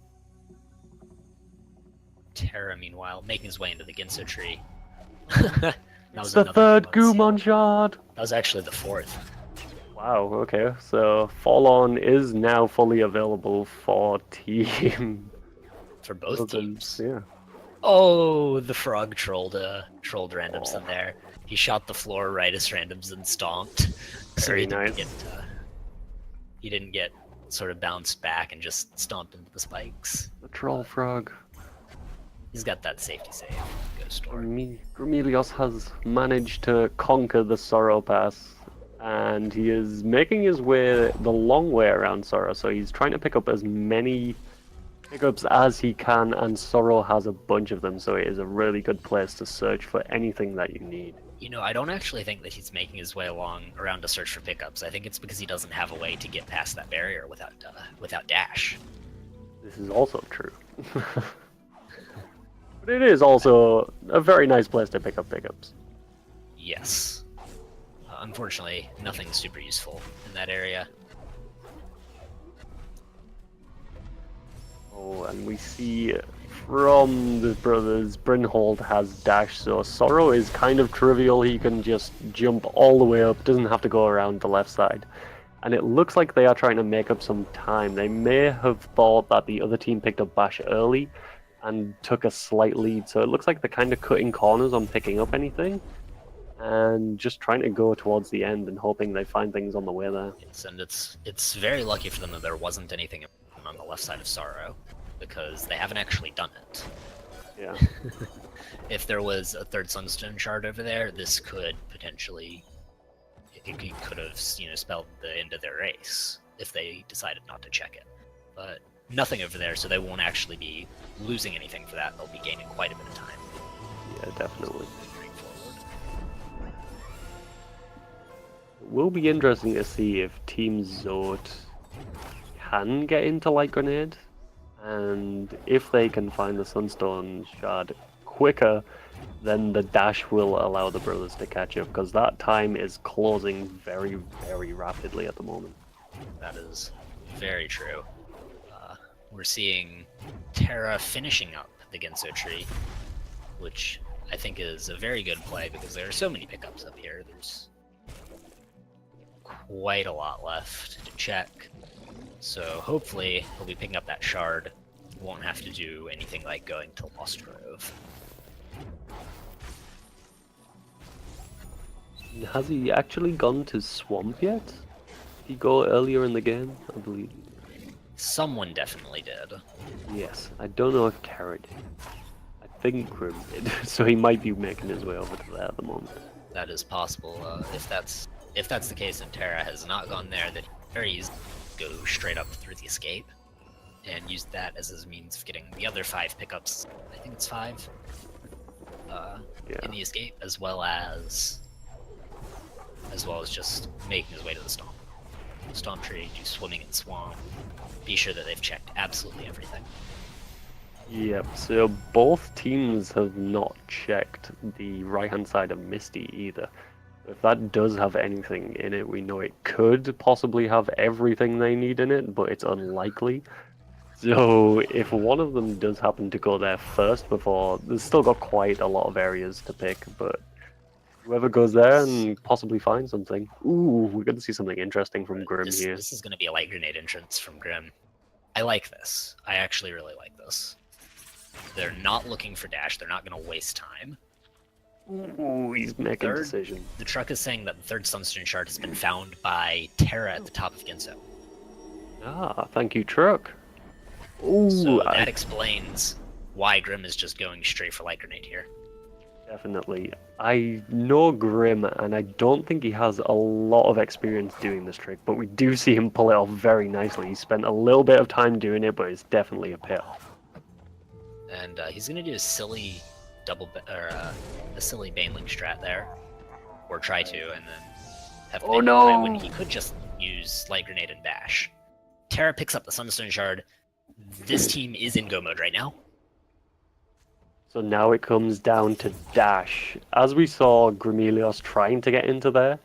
Terra, meanwhile, making his way into the Ginso tree. That It's was the another third seal. Gumon shard! That was actually the fourth. Wow, okay, so Fall On is now fully available for Team... For both teams. Yeah. Oh, the frog trolled Randomson there. He shot the floor right as Randomson stomped. So Very he didn't nice. get he didn't get sort of bounced back and just stomped into the spikes. The Troll Frog. He's got that safety save. Ghost Door. Grumelios has managed to conquer the Sorrow Pass, and he is making his way the long way around Sorrow, so he's trying to pick up as many pickups as he can, and Sorrow has a bunch of them, so it is a really good place to search for anything that you need. You know, I don't actually think that he's making his way around to search for pickups. I think it's because he doesn't have a way to get past that barrier without dash. This is also true. But it is also a very nice place to pick up pickups. Yes. Unfortunately, nothing super useful in that area. Oh, and we see from the brothers, Brynhold has dash, so Sorrow is kind of trivial. He can just jump all the way up, doesn't have to go around the left side. And it looks like they are trying to make up some time. They may have thought that the other team picked up Bash early and took a slight lead, so it looks like they're kind of cutting corners on picking up anything and just trying to go towards the end and hoping they find things on the way there. Yes, and it's very lucky for them that there wasn't anything on the left side of Sorrow, because they haven't actually done it. Yeah. If there was a third Sunstone shard over there, this could potentially... It could have, you know, spelled the end of their race if they decided not to check it. But nothing over there, so they won't actually be losing anything for that. They'll be gaining quite a bit of time. Yeah, definitely. Straightforward. It will be interesting to see if Team Zote can get into Light Grenade, and if they can find the Sunstone shard quicker, then the dash will allow the brothers to catch up, because that time is closing very, very rapidly at the moment. That is very true. We're seeing Terra finishing up the Genso tree, which I think is a very good play because there are so many pickups up here. There's quite a lot left to check. So hopefully he'll be picking up that shard. Won't have to do anything like going to Lost Grove. Has he actually gone to Swamp yet? Did he go earlier in the game, I believe? Someone definitely did. Yes, I don't know if Kara did. I think Grim did, so he might be making his way over to there at the moment. That is possible. If that's the case and Terra has not gone there, then very easily go straight up through the escape and use that as his means of getting the other 5 pickups. I think it's 5 in the escape, as well as just making his way to the stomp tree, do swimming in swamp. Be sure that they've checked absolutely everything. Yep, so both teams have not checked the right-hand side of Misty either. If that does have anything in it, we know it could possibly have everything they need in it, but it's unlikely. So if one of them does happen to go there first before, there's still got quite a lot of areas to pick, but whoever goes there and possibly finds something. Ooh, we're going to see something interesting from Grim here. This is going to be a light grenade entrance from Grim. I like this. I actually really like this. They're not looking for dash. They're not going to waste time. Ooh, he's making a decision. The truck is saying that the third Sunstone shard has been found by Terra at the top of Genso. Ah, thank you, truck. Ooh, so that explains why Grim is just going straight for light grenade here. Definitely. I know Grim, and I don't think he has a lot of experience doing this trick, but we do see him pull it off very nicely. He spent a little bit of time doing it, but it's definitely a payoff. And he's going to do a silly a silly Baneling strat there, or try to, and then have time when he could just use light grenade and dash. Terra picks up the Sunstone shard. This team is in go mode right now. So now it comes down to dash. As we saw Grimelios trying to get into there,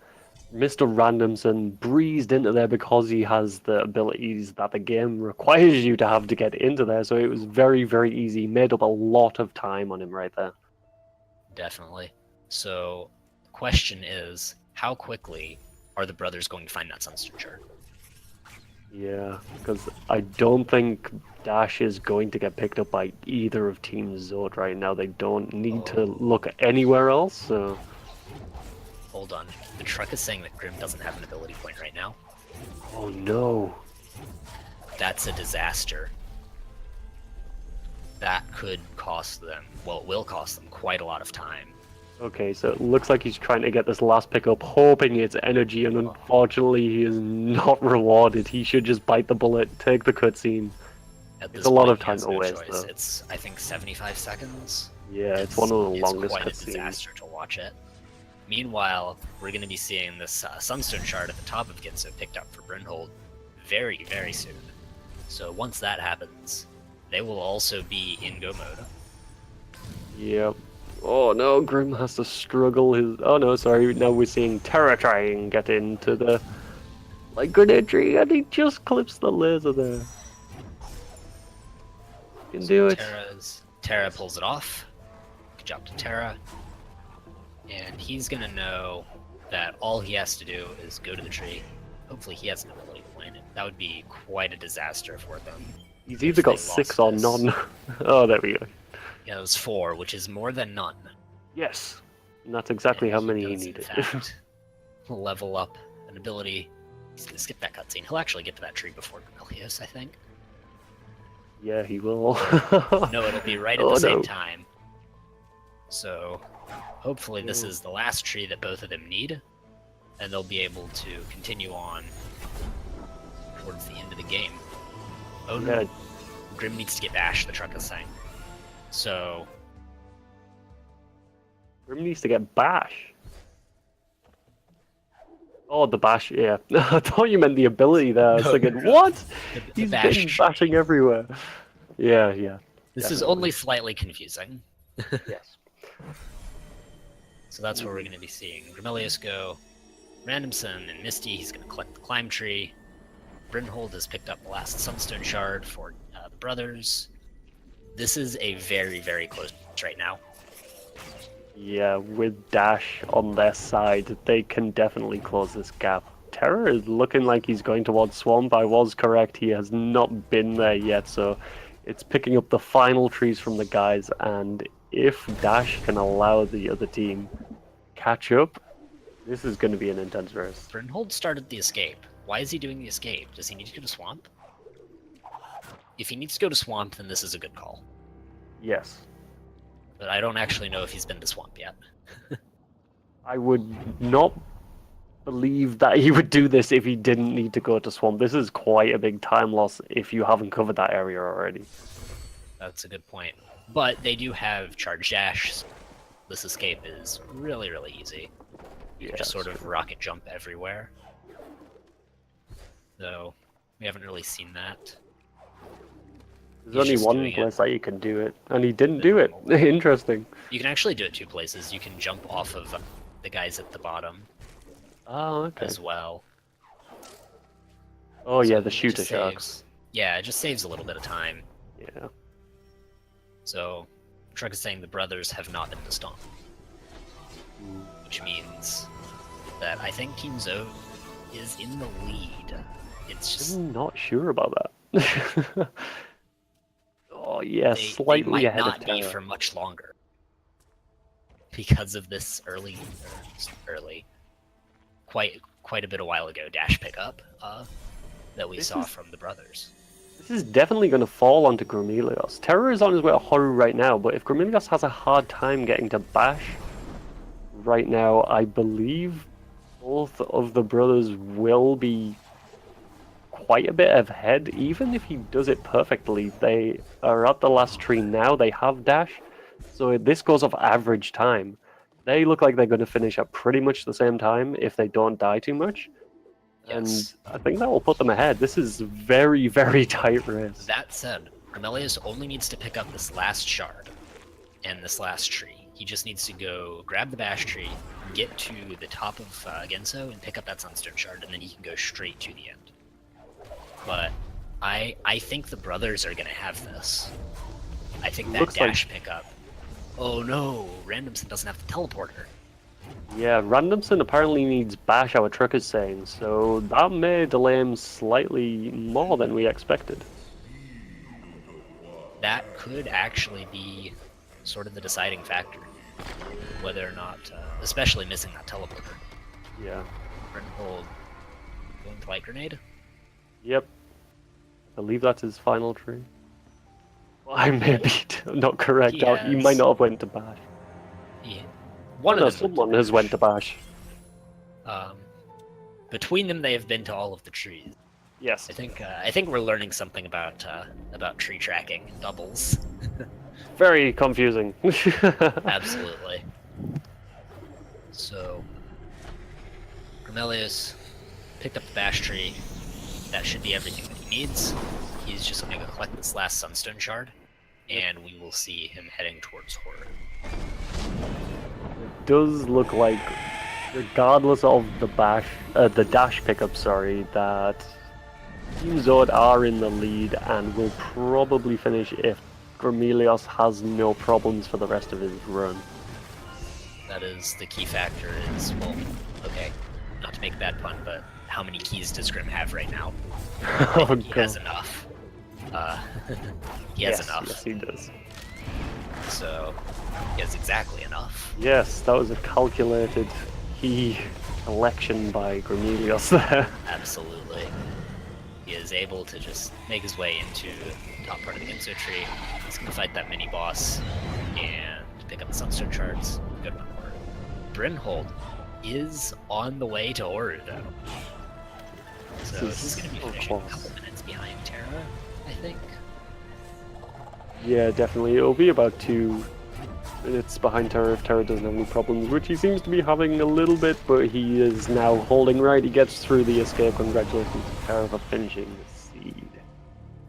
MrRandomson breezed into there because he has the abilities that the game requires you to have to get into there. So it was very, very easy. Made up a lot of time on him right there. Definitely. So the question is, how quickly are the brothers going to find that Sunstone shard? Yeah, because I don't think dash is going to get picked up by either of Team Zote right now. They don't need to look anywhere else, so... Hold on. The truck is saying that Grim doesn't have an ability point right now. Oh no. That's a disaster. That could cost them, well, it will cost them quite a lot of time. Okay, so it looks like he's trying to get this last pickup, hoping it's energy, and unfortunately he is not rewarded. He should just bite the bullet, take the cutscene. It's a lot of time to waste, though. It's, I think, 75 seconds. Yeah, it's one of the longest cutscenes. It's quite a cutscenes. disaster to watch it. Meanwhile, we're going to be seeing this Sunstone Shard at the top of Ginso picked up for Brynhold very, very soon. So once that happens, they will also be in go mode. Yep. Oh no, Grim has to struggle his... Oh no, sorry, now we're seeing Terra try and get into the... Like grenade tree, and he just clips the laser there. Can do it. Terra pulls it off. Good job to Terra. And he's gonna know that all he has to do is go to the tree. Hopefully he has an ability to plant it. That would be quite a disaster for them. He's either got 6 or none. Oh, there we go. Yeah, it was 4, which is more than none. Yes. And that's exactly how many he does, needed. In fact, level up an ability. He's gonna skip that cutscene. He'll actually get to that tree before Cornelius, I think. Yeah, he will. No, it'll be right at the same time. So, hopefully this is the last tree that both of them need, and they'll be able to continue on towards the end of the game. Oh no, Grim needs to get bashed, the truck is saying. So... Grim needs to get bash. Oh, the bash, yeah. I thought you meant the ability there. I was thinking, what? He's getting bashing everywhere. Yeah. This is only slightly confusing. Yes. So that's where we're going to be seeing Grimelius go. Randomson and Misty, he's going to collect the climb tree. Brynhold has picked up the last Sunstone Shard for the brothers. This is a very, very close match right now. Yeah, with Dash on their side, they can definitely close this gap. Terror is looking like he's going towards Swamp. I was correct, he has not been there yet, so it's picking up the final trees from the guys, and if Dash can allow the other team catch up, this is going to be an intense race. Brynhold started the escape. Why is he doing the escape? Does he need to go to Swamp? If he needs to go to Swamp, then this is a good call. Yes. But I don't actually know if he's been to Swamp yet. I would not believe that he would do this if he didn't need to go to Swamp. This is quite a big time loss if you haven't covered that area already. That's a good point. But they do have Charge Dash. This escape is really, really easy. You just sort of rocket jump everywhere. So, we haven't really seen that. There's only one place that you can do it, and he didn't do it. Interesting. You can actually do it 2 places. You can jump off of the guys at the bottom. Oh, okay. As well. Oh yeah, the shooter sharks. Yeah, it just saves a little bit of time. Yeah. So, Truck is saying the brothers have not been to Stomp. Which means that I think Team Zote is in the lead. It's just... I'm not sure about that. Oh yeah, slightly ahead of Terra. They might not be for much longer. Because of this early, quite a bit a while ago dash pickup that we saw from the brothers. This is definitely going to fall onto Grimelios. Terror is on his way to Haru right now, but if Grimelios has a hard time getting to Bash right now, I believe both of the brothers will be quite a bit ahead, even if he does it perfectly. They are at the last tree now, they have Dash, so this goes off average time. They look like they're going to finish at pretty much the same time if they don't die too much. Yes. And I think that will put them ahead. This is very, very tight race. That said, Grimelius only needs to pick up this last shard and this last tree. He just needs to go grab the Bash tree, get to the top of Genso, and pick up that Sunstone shard, and then he can go straight to the end. But I think the brothers are going to have this. I think that dash pickup... Oh no, Randomson doesn't have the teleporter. Yeah, Randomson apparently needs Bash, our truck is saying, so that may delay him slightly more than we expected. That could actually be sort of the deciding factor. Whether or not, especially missing that teleporter. Yeah. Brynhold going to Light Grenade? Yep. I believe that's his final tree. Well, I may be not correct. He might not have went to Bash. Yeah. Someone has went to Bash. Between them, they have been to all of the trees. Yes. I think we're learning something about tree tracking doubles. Very confusing. Absolutely. So, Grimelius picked up the bash tree. That should be everything that he needs. He's just going to go collect this last sunstone shard, and we will see him heading towards Horror. It does look like, regardless of the dash pickup, that Team Zote are in the lead and will probably finish if Grimelius has no problems for the rest of his run. That is the key factor is, well, okay, not to make a bad pun, but how many keys does Grim have right now? He has enough. He has enough. Yes, he does. So, he has exactly enough. Yes, that was a calculated key election by Grimelius there. Absolutely. He is able to just make his way into the top part of the Ginso tree. He's going to fight that mini-boss and pick up the Sunstone shards. Good one. Brynhold is on the way to Oru, though. So he's going to be finishing a couple minutes behind Terra, I think. Yeah, definitely. It'll be about 2 minutes behind Terra if Terra doesn't have any problems, which he seems to be having a little bit, but he is now holding right. He gets through the escape. Congratulations to Terra for finishing the seed.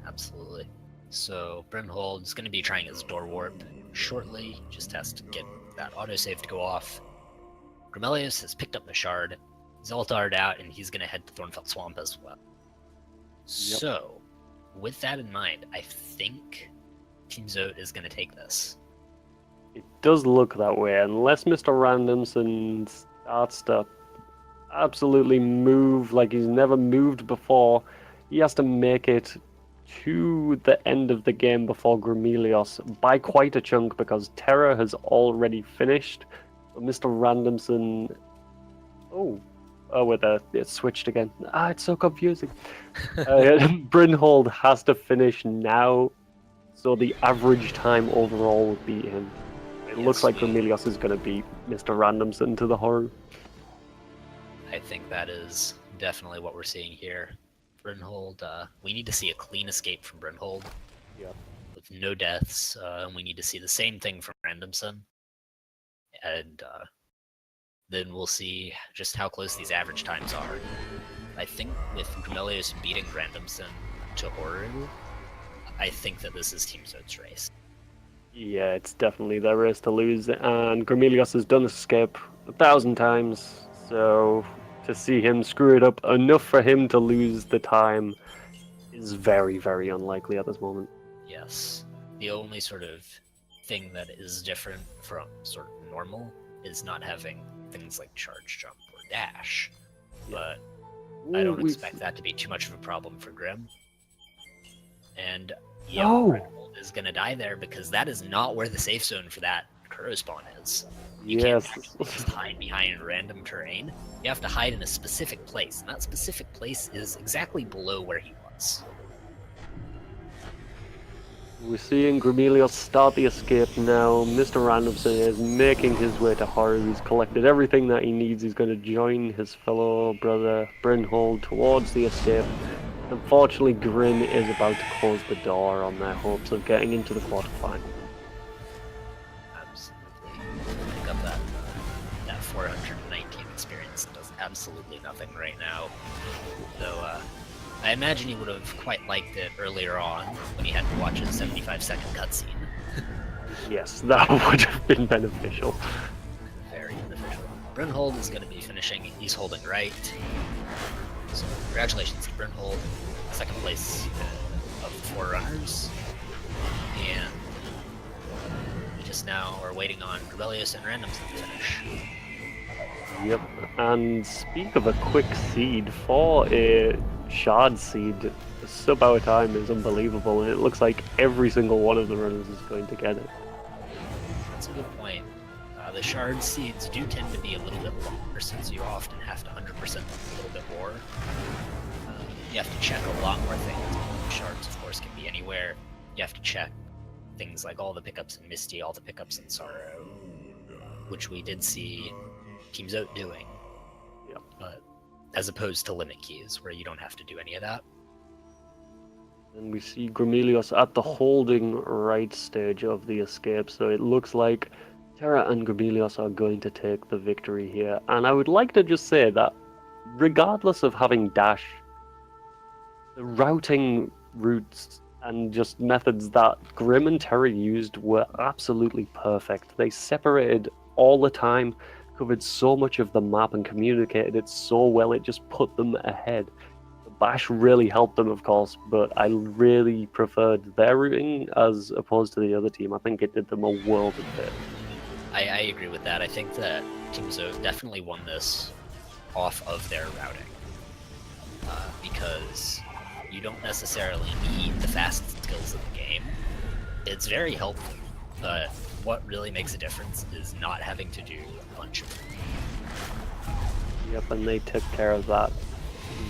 Absolutely. So Brynhold is going to be trying his door warp shortly. Just has to get that autosave to go off. Grimelius has picked up the shard. He's ulted out, and he's going to head to Thornfelt Swamp as well. So, with that in mind, I think Team Zote is going to take this. It does look that way, unless MrRandomson starts to absolutely move like he's never moved before. He has to make it to the end of the game before Grimelius by quite a chunk, because Terra has already finished. But MrRandomson... Oh, wait, it switched again. It's so confusing. Brynhold has to finish now, so the average time overall would beat him. It looks like Grimelius is going to beat MrRandomson to the horror. I think that is definitely what we're seeing here. Brynhold, we need to see a clean escape from Brynhold. Yeah. With no deaths, and we need to see the same thing from Randomson. And then we'll see just how close these average times are. I think with Grimelius beating Randomson to Horu, I think that this is Team Zote's race. Yeah, it's definitely their race to lose, and Grimelius has done escape 1,000 times, so to see him screw it up enough for him to lose the time is very, very unlikely at this moment. Yes. The only sort of thing that is different from sort of normal is not having things like charge, jump, or dash. But I don't expect that to be too much of a problem for Grim. And Brynhold is going to die there because that is not where the safe zone for that Kuro spawn is. You can't just hide behind random terrain. You have to hide in a specific place, and that specific place is exactly below where he was. We're seeing Grimelius start the escape now. MrRandomson is making his way to Horror. He's collected everything that he needs. He's going to join his fellow brother Brynhold towards the escape. Unfortunately, Grim is about to close the door on their hopes of getting into the quarterfinal. Absolutely. Pick up that 419 experience does absolutely nothing right now. Though, I imagine he would have quite liked it earlier on when he had to watch a 75-second cutscene. Yes, that would have been beneficial. Very beneficial. Brynhold is going to be finishing. He's holding right. So congratulations to Brynhold. Second place of the Forerunners. And we just now are waiting on Grimelius and Randomson to finish. Yep, and speak of a quick seed, for a shard seed, the sub-hour time is unbelievable, and it looks like every single one of the runners is going to get it. That's a good point. The shard seeds do tend to be a little bit longer, since you often have to 100% a little bit more. You have to check a lot more things. Shards, of course, can be anywhere. You have to check things like all the pickups in Misty, all the pickups in Sorrow, which we did see Team Zote doing. Yep. But as opposed to limit keys, where you don't have to do any of that. And we see Grimelius at the holding right stage of the escape, so it looks like Terra and Grumelios are going to take the victory here, and I would like to just say that regardless of having dash, the routing routes and just methods that Grim and Terra used were absolutely perfect. They separated all the time, covered so much of the map and communicated it so well, it just put them ahead. The bash really helped them, of course, but I really preferred their routing as opposed to the other team. I think it did them a world of good. I agree with that. I think that Team Zote definitely won this off of their routing. Because you don't necessarily need the fastest skills of the game. It's very helpful, but what really makes a difference is not having to do a bunch of it. Yep, and they took care of that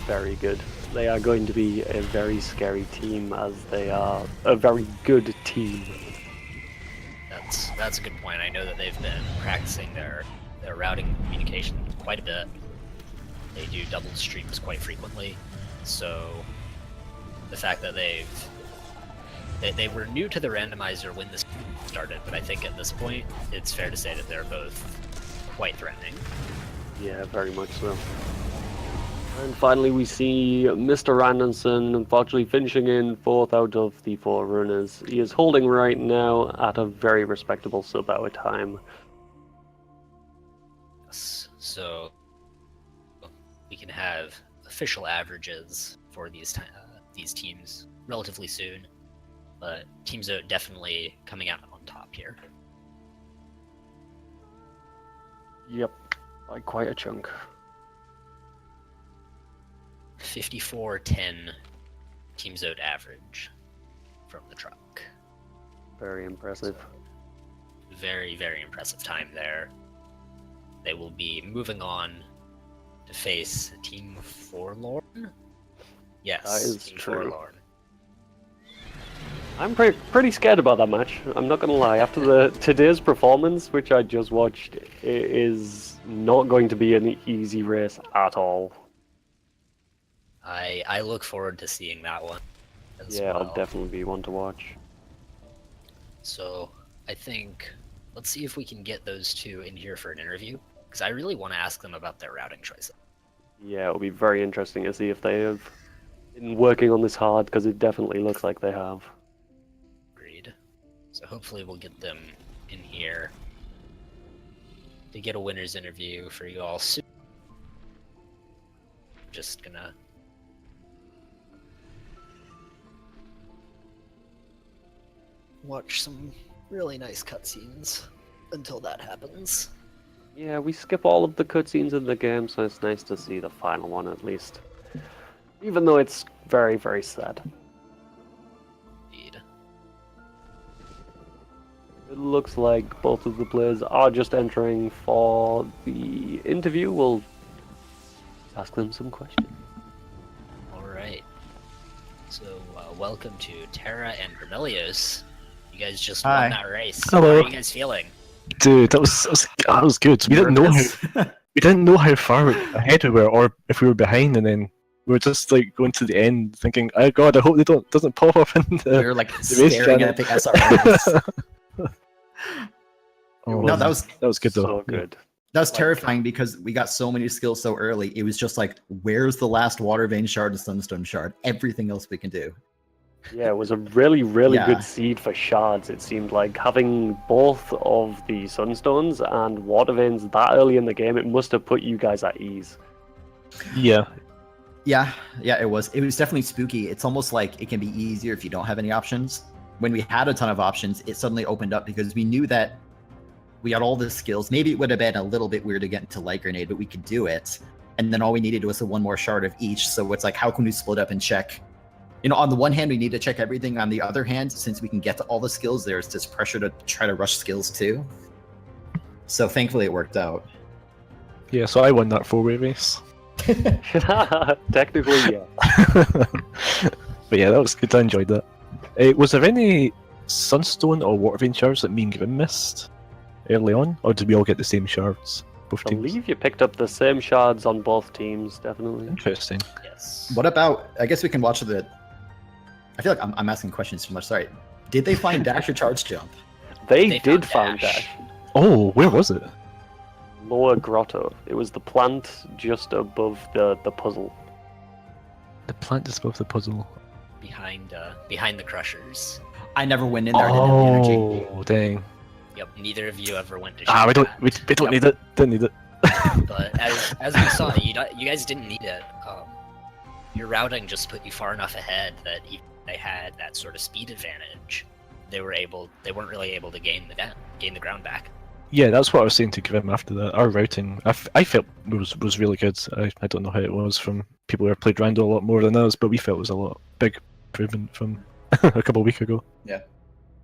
very good. They are going to be a very scary team as they are a very good team. That's a good point. I know that they've been practicing their routing communication quite a bit. They do double streams quite frequently, so the fact that they were new to the randomizer when this started, but I think at this point it's fair to say that they're both quite threatening. Yeah, very much so. And finally we see MrRandomson unfortunately finishing in 4th out of the 4 runners. He is holding right now at a very respectable sub-hour time. Yes. So we can have official averages for these teams relatively soon, but Team Zote definitely coming out on top here. Yep, by quite a chunk. 54-10 Team Zote average from the truck. Very impressive. Very, very impressive time there. They will be moving on to face Team Forlorn? Yes, That is Team true. Forlorn. I'm pretty scared about that match. I'm not gonna lie. After today's performance, which I just watched, it is not going to be an easy race at all. I look forward to seeing that one as Yeah, well. I'll definitely be one to watch. So I think let's see if we can get those two in here for an interview, because I really want to ask them about their routing choices. Yeah, it'll be very interesting to see if they have been working on this hard, because it definitely looks like they have. Agreed. So hopefully we'll get them in here to get a winner's interview for you all soon. Just gonna watch some really nice cutscenes until that happens. Yeah, we skip all of the cutscenes in the game, so it's nice to see the final one at least. Even though it's very, very sad. Indeed. It looks like both of the players are just entering for the interview. We'll ask them some questions. Alright. So, welcome to Terra and Grumelios. You guys just Hi. won that race. Hello. How are you guys feeling? Dude, that was good. We didn't know how far ahead we were, or if we were behind, and then we were just like going to the end, thinking, "Oh God, I hope they doesn't pop up in the." We were like the race staring channel. at the SRS. Oh, No, that was good though. So good. That was terrifying because we got so many skills so early. It was just like, where's the last water vein shard and sunstone shard? Everything else we can do. Yeah, it was a really, really Yeah. good seed for shards. It seemed like having both of the sunstones and water veins that early in the game, it must have put you guys at ease. Yeah, Yeah, it was. It was definitely spooky. It's almost like it can be easier if you don't have any options. When we had a ton of options, it suddenly opened up because we knew that we had all the skills. Maybe it would have been a little bit weird to get into light grenade, but we could do it. And then all we needed was the one more shard of each. So it's like, how can we split up and check? You know, on the one hand, we need to check everything. On the other hand, since we can get to all the skills, there's this pressure to try to rush skills too. So thankfully it worked out. yeah. So I won that 4-way race. Technically, yeah. But yeah, that was good. I enjoyed that. Was there any sunstone or water vein shards that me and Grim missed early on, or did we all get the same shards? Both I teams. believe you picked up the same shards on both teams, definitely. Interesting. Yes. What about, I guess we can watch the, I feel like I'm asking questions too much, sorry. Did they find dash or charge jump? They found did find Dash. Oh, where was it? Lower grotto. It was the plant just above the puzzle. The plant is above the puzzle. behind the crushers. I never went in there. I didn't have the energy. Oh, dang. Yep, neither of you ever went to. Ah, we shoot don't that. need it. Don't need it. But as we saw, you guys didn't need it. Your routing just put you far enough ahead that even if they had that sort of speed advantage, they weren't really able to gain the ground back. Yeah, that's what I was saying to Grim after that. Our routing, I felt was really good. I don't know how it was from people who have played Rando a lot more than us, but we felt it was a lot big improvement from a couple of weeks ago. Yeah.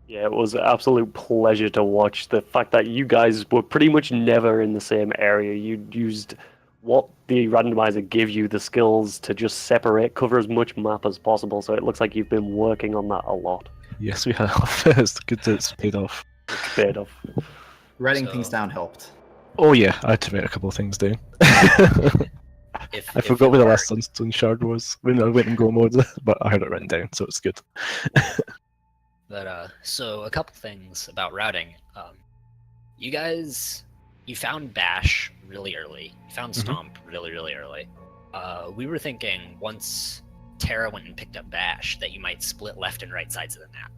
Yeah, it was an absolute pleasure to watch. The fact that you guys were pretty much never in the same area. You used what the randomizer gave you, the skills to just separate, cover as much map as possible. So it looks like you've been working on that a lot. Yes, we have. It's good that it's paid off. It's paid off. Writing So- things down helped. Oh yeah, I had to write a couple of things down. If I forgot where the last Sunstone shard was when I went in Go mode, but I had it written down, so it's good. But so a couple things about routing. You found Bash really early. You found Stomp really early. We were thinking once Terra went and picked up Bash that you might split left and right sides of the map,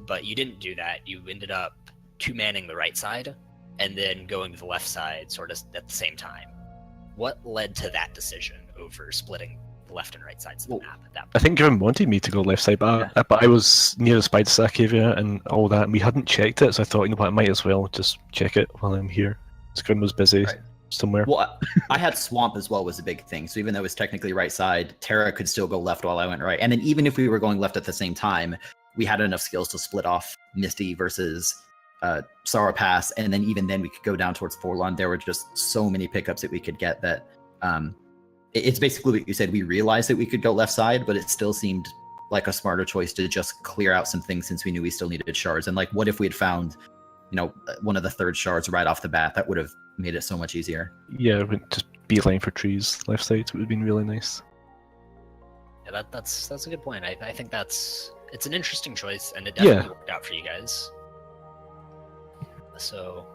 but you didn't do that. You ended up two-manning the right side and then going to the left side sort of at the same time. What led to that decision over splitting the left and right sides of the map at that point? I think Grim wanted me to go left side, but I was near the spider sack area and all that, and we hadn't checked it, so I thought, you know what, I might as well just check it while I'm here. So Grim was busy somewhere. Well, I had Swamp as well was a big thing. So even though it was technically right side, Terra could still go left while I went right. And then even if we were going left at the same time, we had enough skills to split off Misty versus Sorrow Pass, and then even then we could go down towards Forlorn. There were just so many pickups that we could get that it's basically what you said. We realized that we could go left side, but it still seemed like a smarter choice to just clear out some things since we knew we still needed shards. And like, what if we had found, one of the third shards right off the bat? That would have made it so much easier. Yeah, just beeline for trees left side would have been really nice. Yeah, that's a good point. I think it's an interesting choice, and it definitely worked out for you guys. So,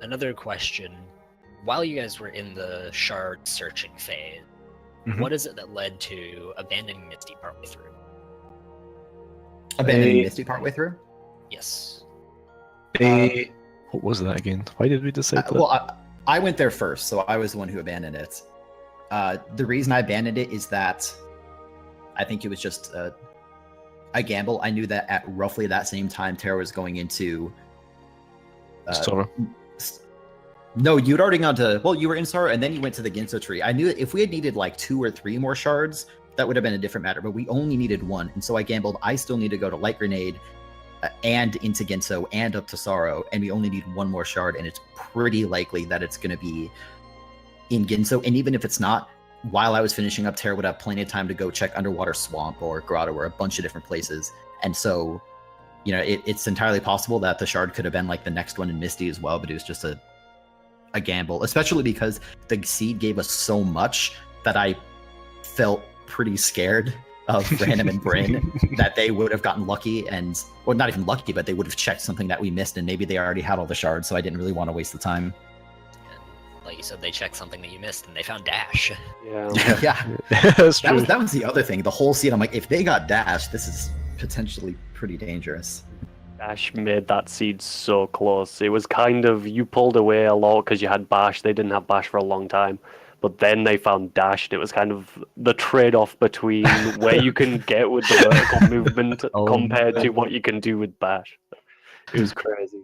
another question: while you guys were in the shard searching phase, what is it that led to abandoning Misty partway through? Abandoning Misty partway through? Yes. What was that again? Why did we decide that? Well, I went there first, so I was the one who abandoned it. The reason I abandoned it is that I think it was just a gamble. I knew that at roughly that same time, Terra was going into Sorrow. No, you'd already gone to. Well, you were in Sorrow, and then you went to the Ginso tree. I knew that if we had needed like 2 or 3 more shards, that would have been a different matter. But we only needed 1, and so I gambled. I still need to go to Light Grenade and into Ginso and up to Sorrow, and we only need 1 more shard, and it's pretty likely that it's going to be in Ginso. And even if it's not, while I was finishing up, Terra would have plenty of time to go check Underwater Swamp or Grotto or a bunch of different places. And so, it's entirely possible that the shard could have been like the next one in Misty as well, but it was just a gamble, especially because the seed gave us so much that I felt pretty scared of Random and Bryn that they would have gotten lucky well, not even lucky, but they would have checked something that we missed, and maybe they already had all the shards, so I didn't really want to waste the time. And like you said, they checked something that you missed, and they found Dash. Yeah. Yeah, That's true. that was the other thing. The whole seed, I'm like, if they got Dash, this is potentially pretty dangerous. Bash made that seed so close. It was kind of, you pulled away a lot because you had Bash. They didn't have Bash for a long time. But then they found Dash, and it was kind of the trade-off between where you can get with the vertical movement compared to what you can do with Bash. It was crazy.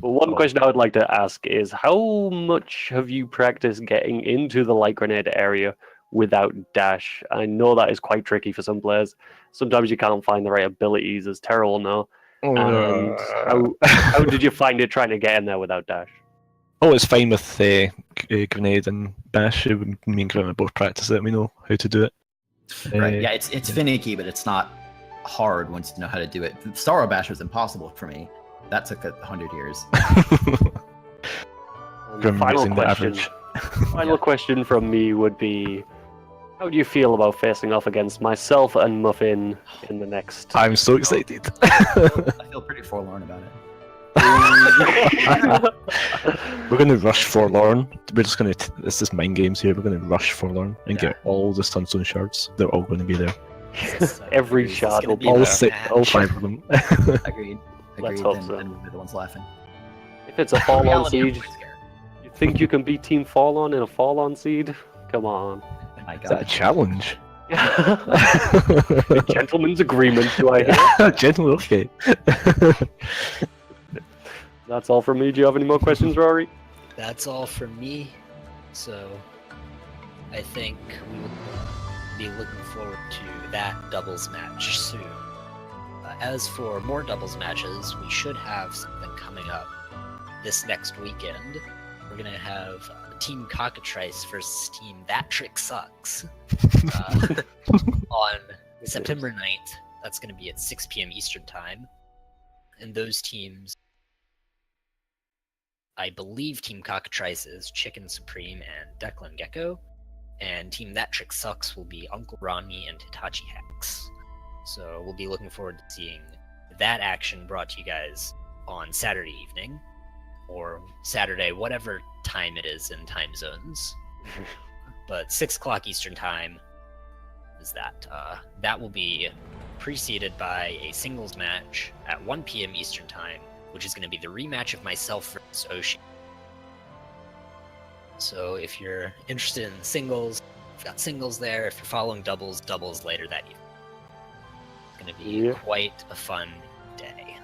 But one question I would like to ask is, how much have you practiced getting into the Light Grenade area without Dash? I know that is quite tricky for some players. Sometimes you can't find the right abilities, as Terra will know. And how did you find it trying to get in there without Dash? Oh, it's fine with Grenade and Bash. Me and Grim both practice it. We know how to do it. Right? Yeah, it's finicky, but it's not hard once you know how to do it. Sorrow Bash was impossible for me. That took 100 years. Grim Final raising the question. average. Final question from me would be, how do you feel about facing off against myself and Muffin in the next? I'm so excited. I feel pretty forlorn about it. We're gonna rush Forlorn. We're just gonna. It's just mind games here. We're gonna rush Forlorn and Yeah. get all the Sunstone shards. They're all gonna be there. Every This is shard gonna will be be All the there. six, all match. 5 of them. Agreed. Let's Agreed. hope Then, so. then we'll be the ones laughing. If it's a fall on Reality of siege, voice care. you think you can beat Team Fall on in a fall on seed? Come on. My Is that a God. challenge? Gentleman's agreement, do I hear? Gentlemen, okay. That's all from me. Do you have any more questions, Rory? That's all from me. So I think we will be looking forward to that doubles match soon. As for more doubles matches, we should have something coming up this next weekend. We're gonna have Team Cockatrice versus Team That Trick Sucks on September 9th. That's gonna be at 6 p.m. Eastern Time. And those teams, I believe Team Cockatrice is Chicken Supreme and Declan Gecko, and Team That Trick Sucks will be Uncle Ronnie and Hitachi Hacks. So we'll be looking forward to seeing that action brought to you guys on Saturday evening, or Saturday, whatever time it is in time zones. But 6 o'clock Eastern Time is that. That will be preceded by a singles match at 1 p.m. Eastern Time, which is going to be the rematch of myself versus Oshi. So if you're interested in singles, we've got singles there. If you're following doubles, doubles later that evening. It's going to be quite a fun day.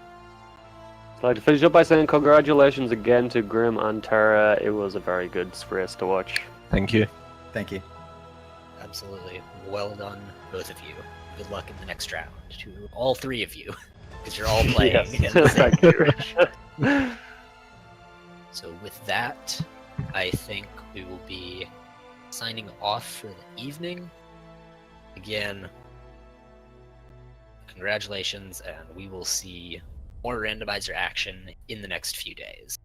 I'd like to finish up by saying congratulations again to Grim and Tara. It was a very good race to watch. Thank you. Thank you. Absolutely. Well done, both of you. Good luck in the next round to all 3 of you, because you're all playing. Yes. in the same Thank you, Rich. So with that, I think we will be signing off for the evening. Again, congratulations, and we will see more randomizer action in the next few days.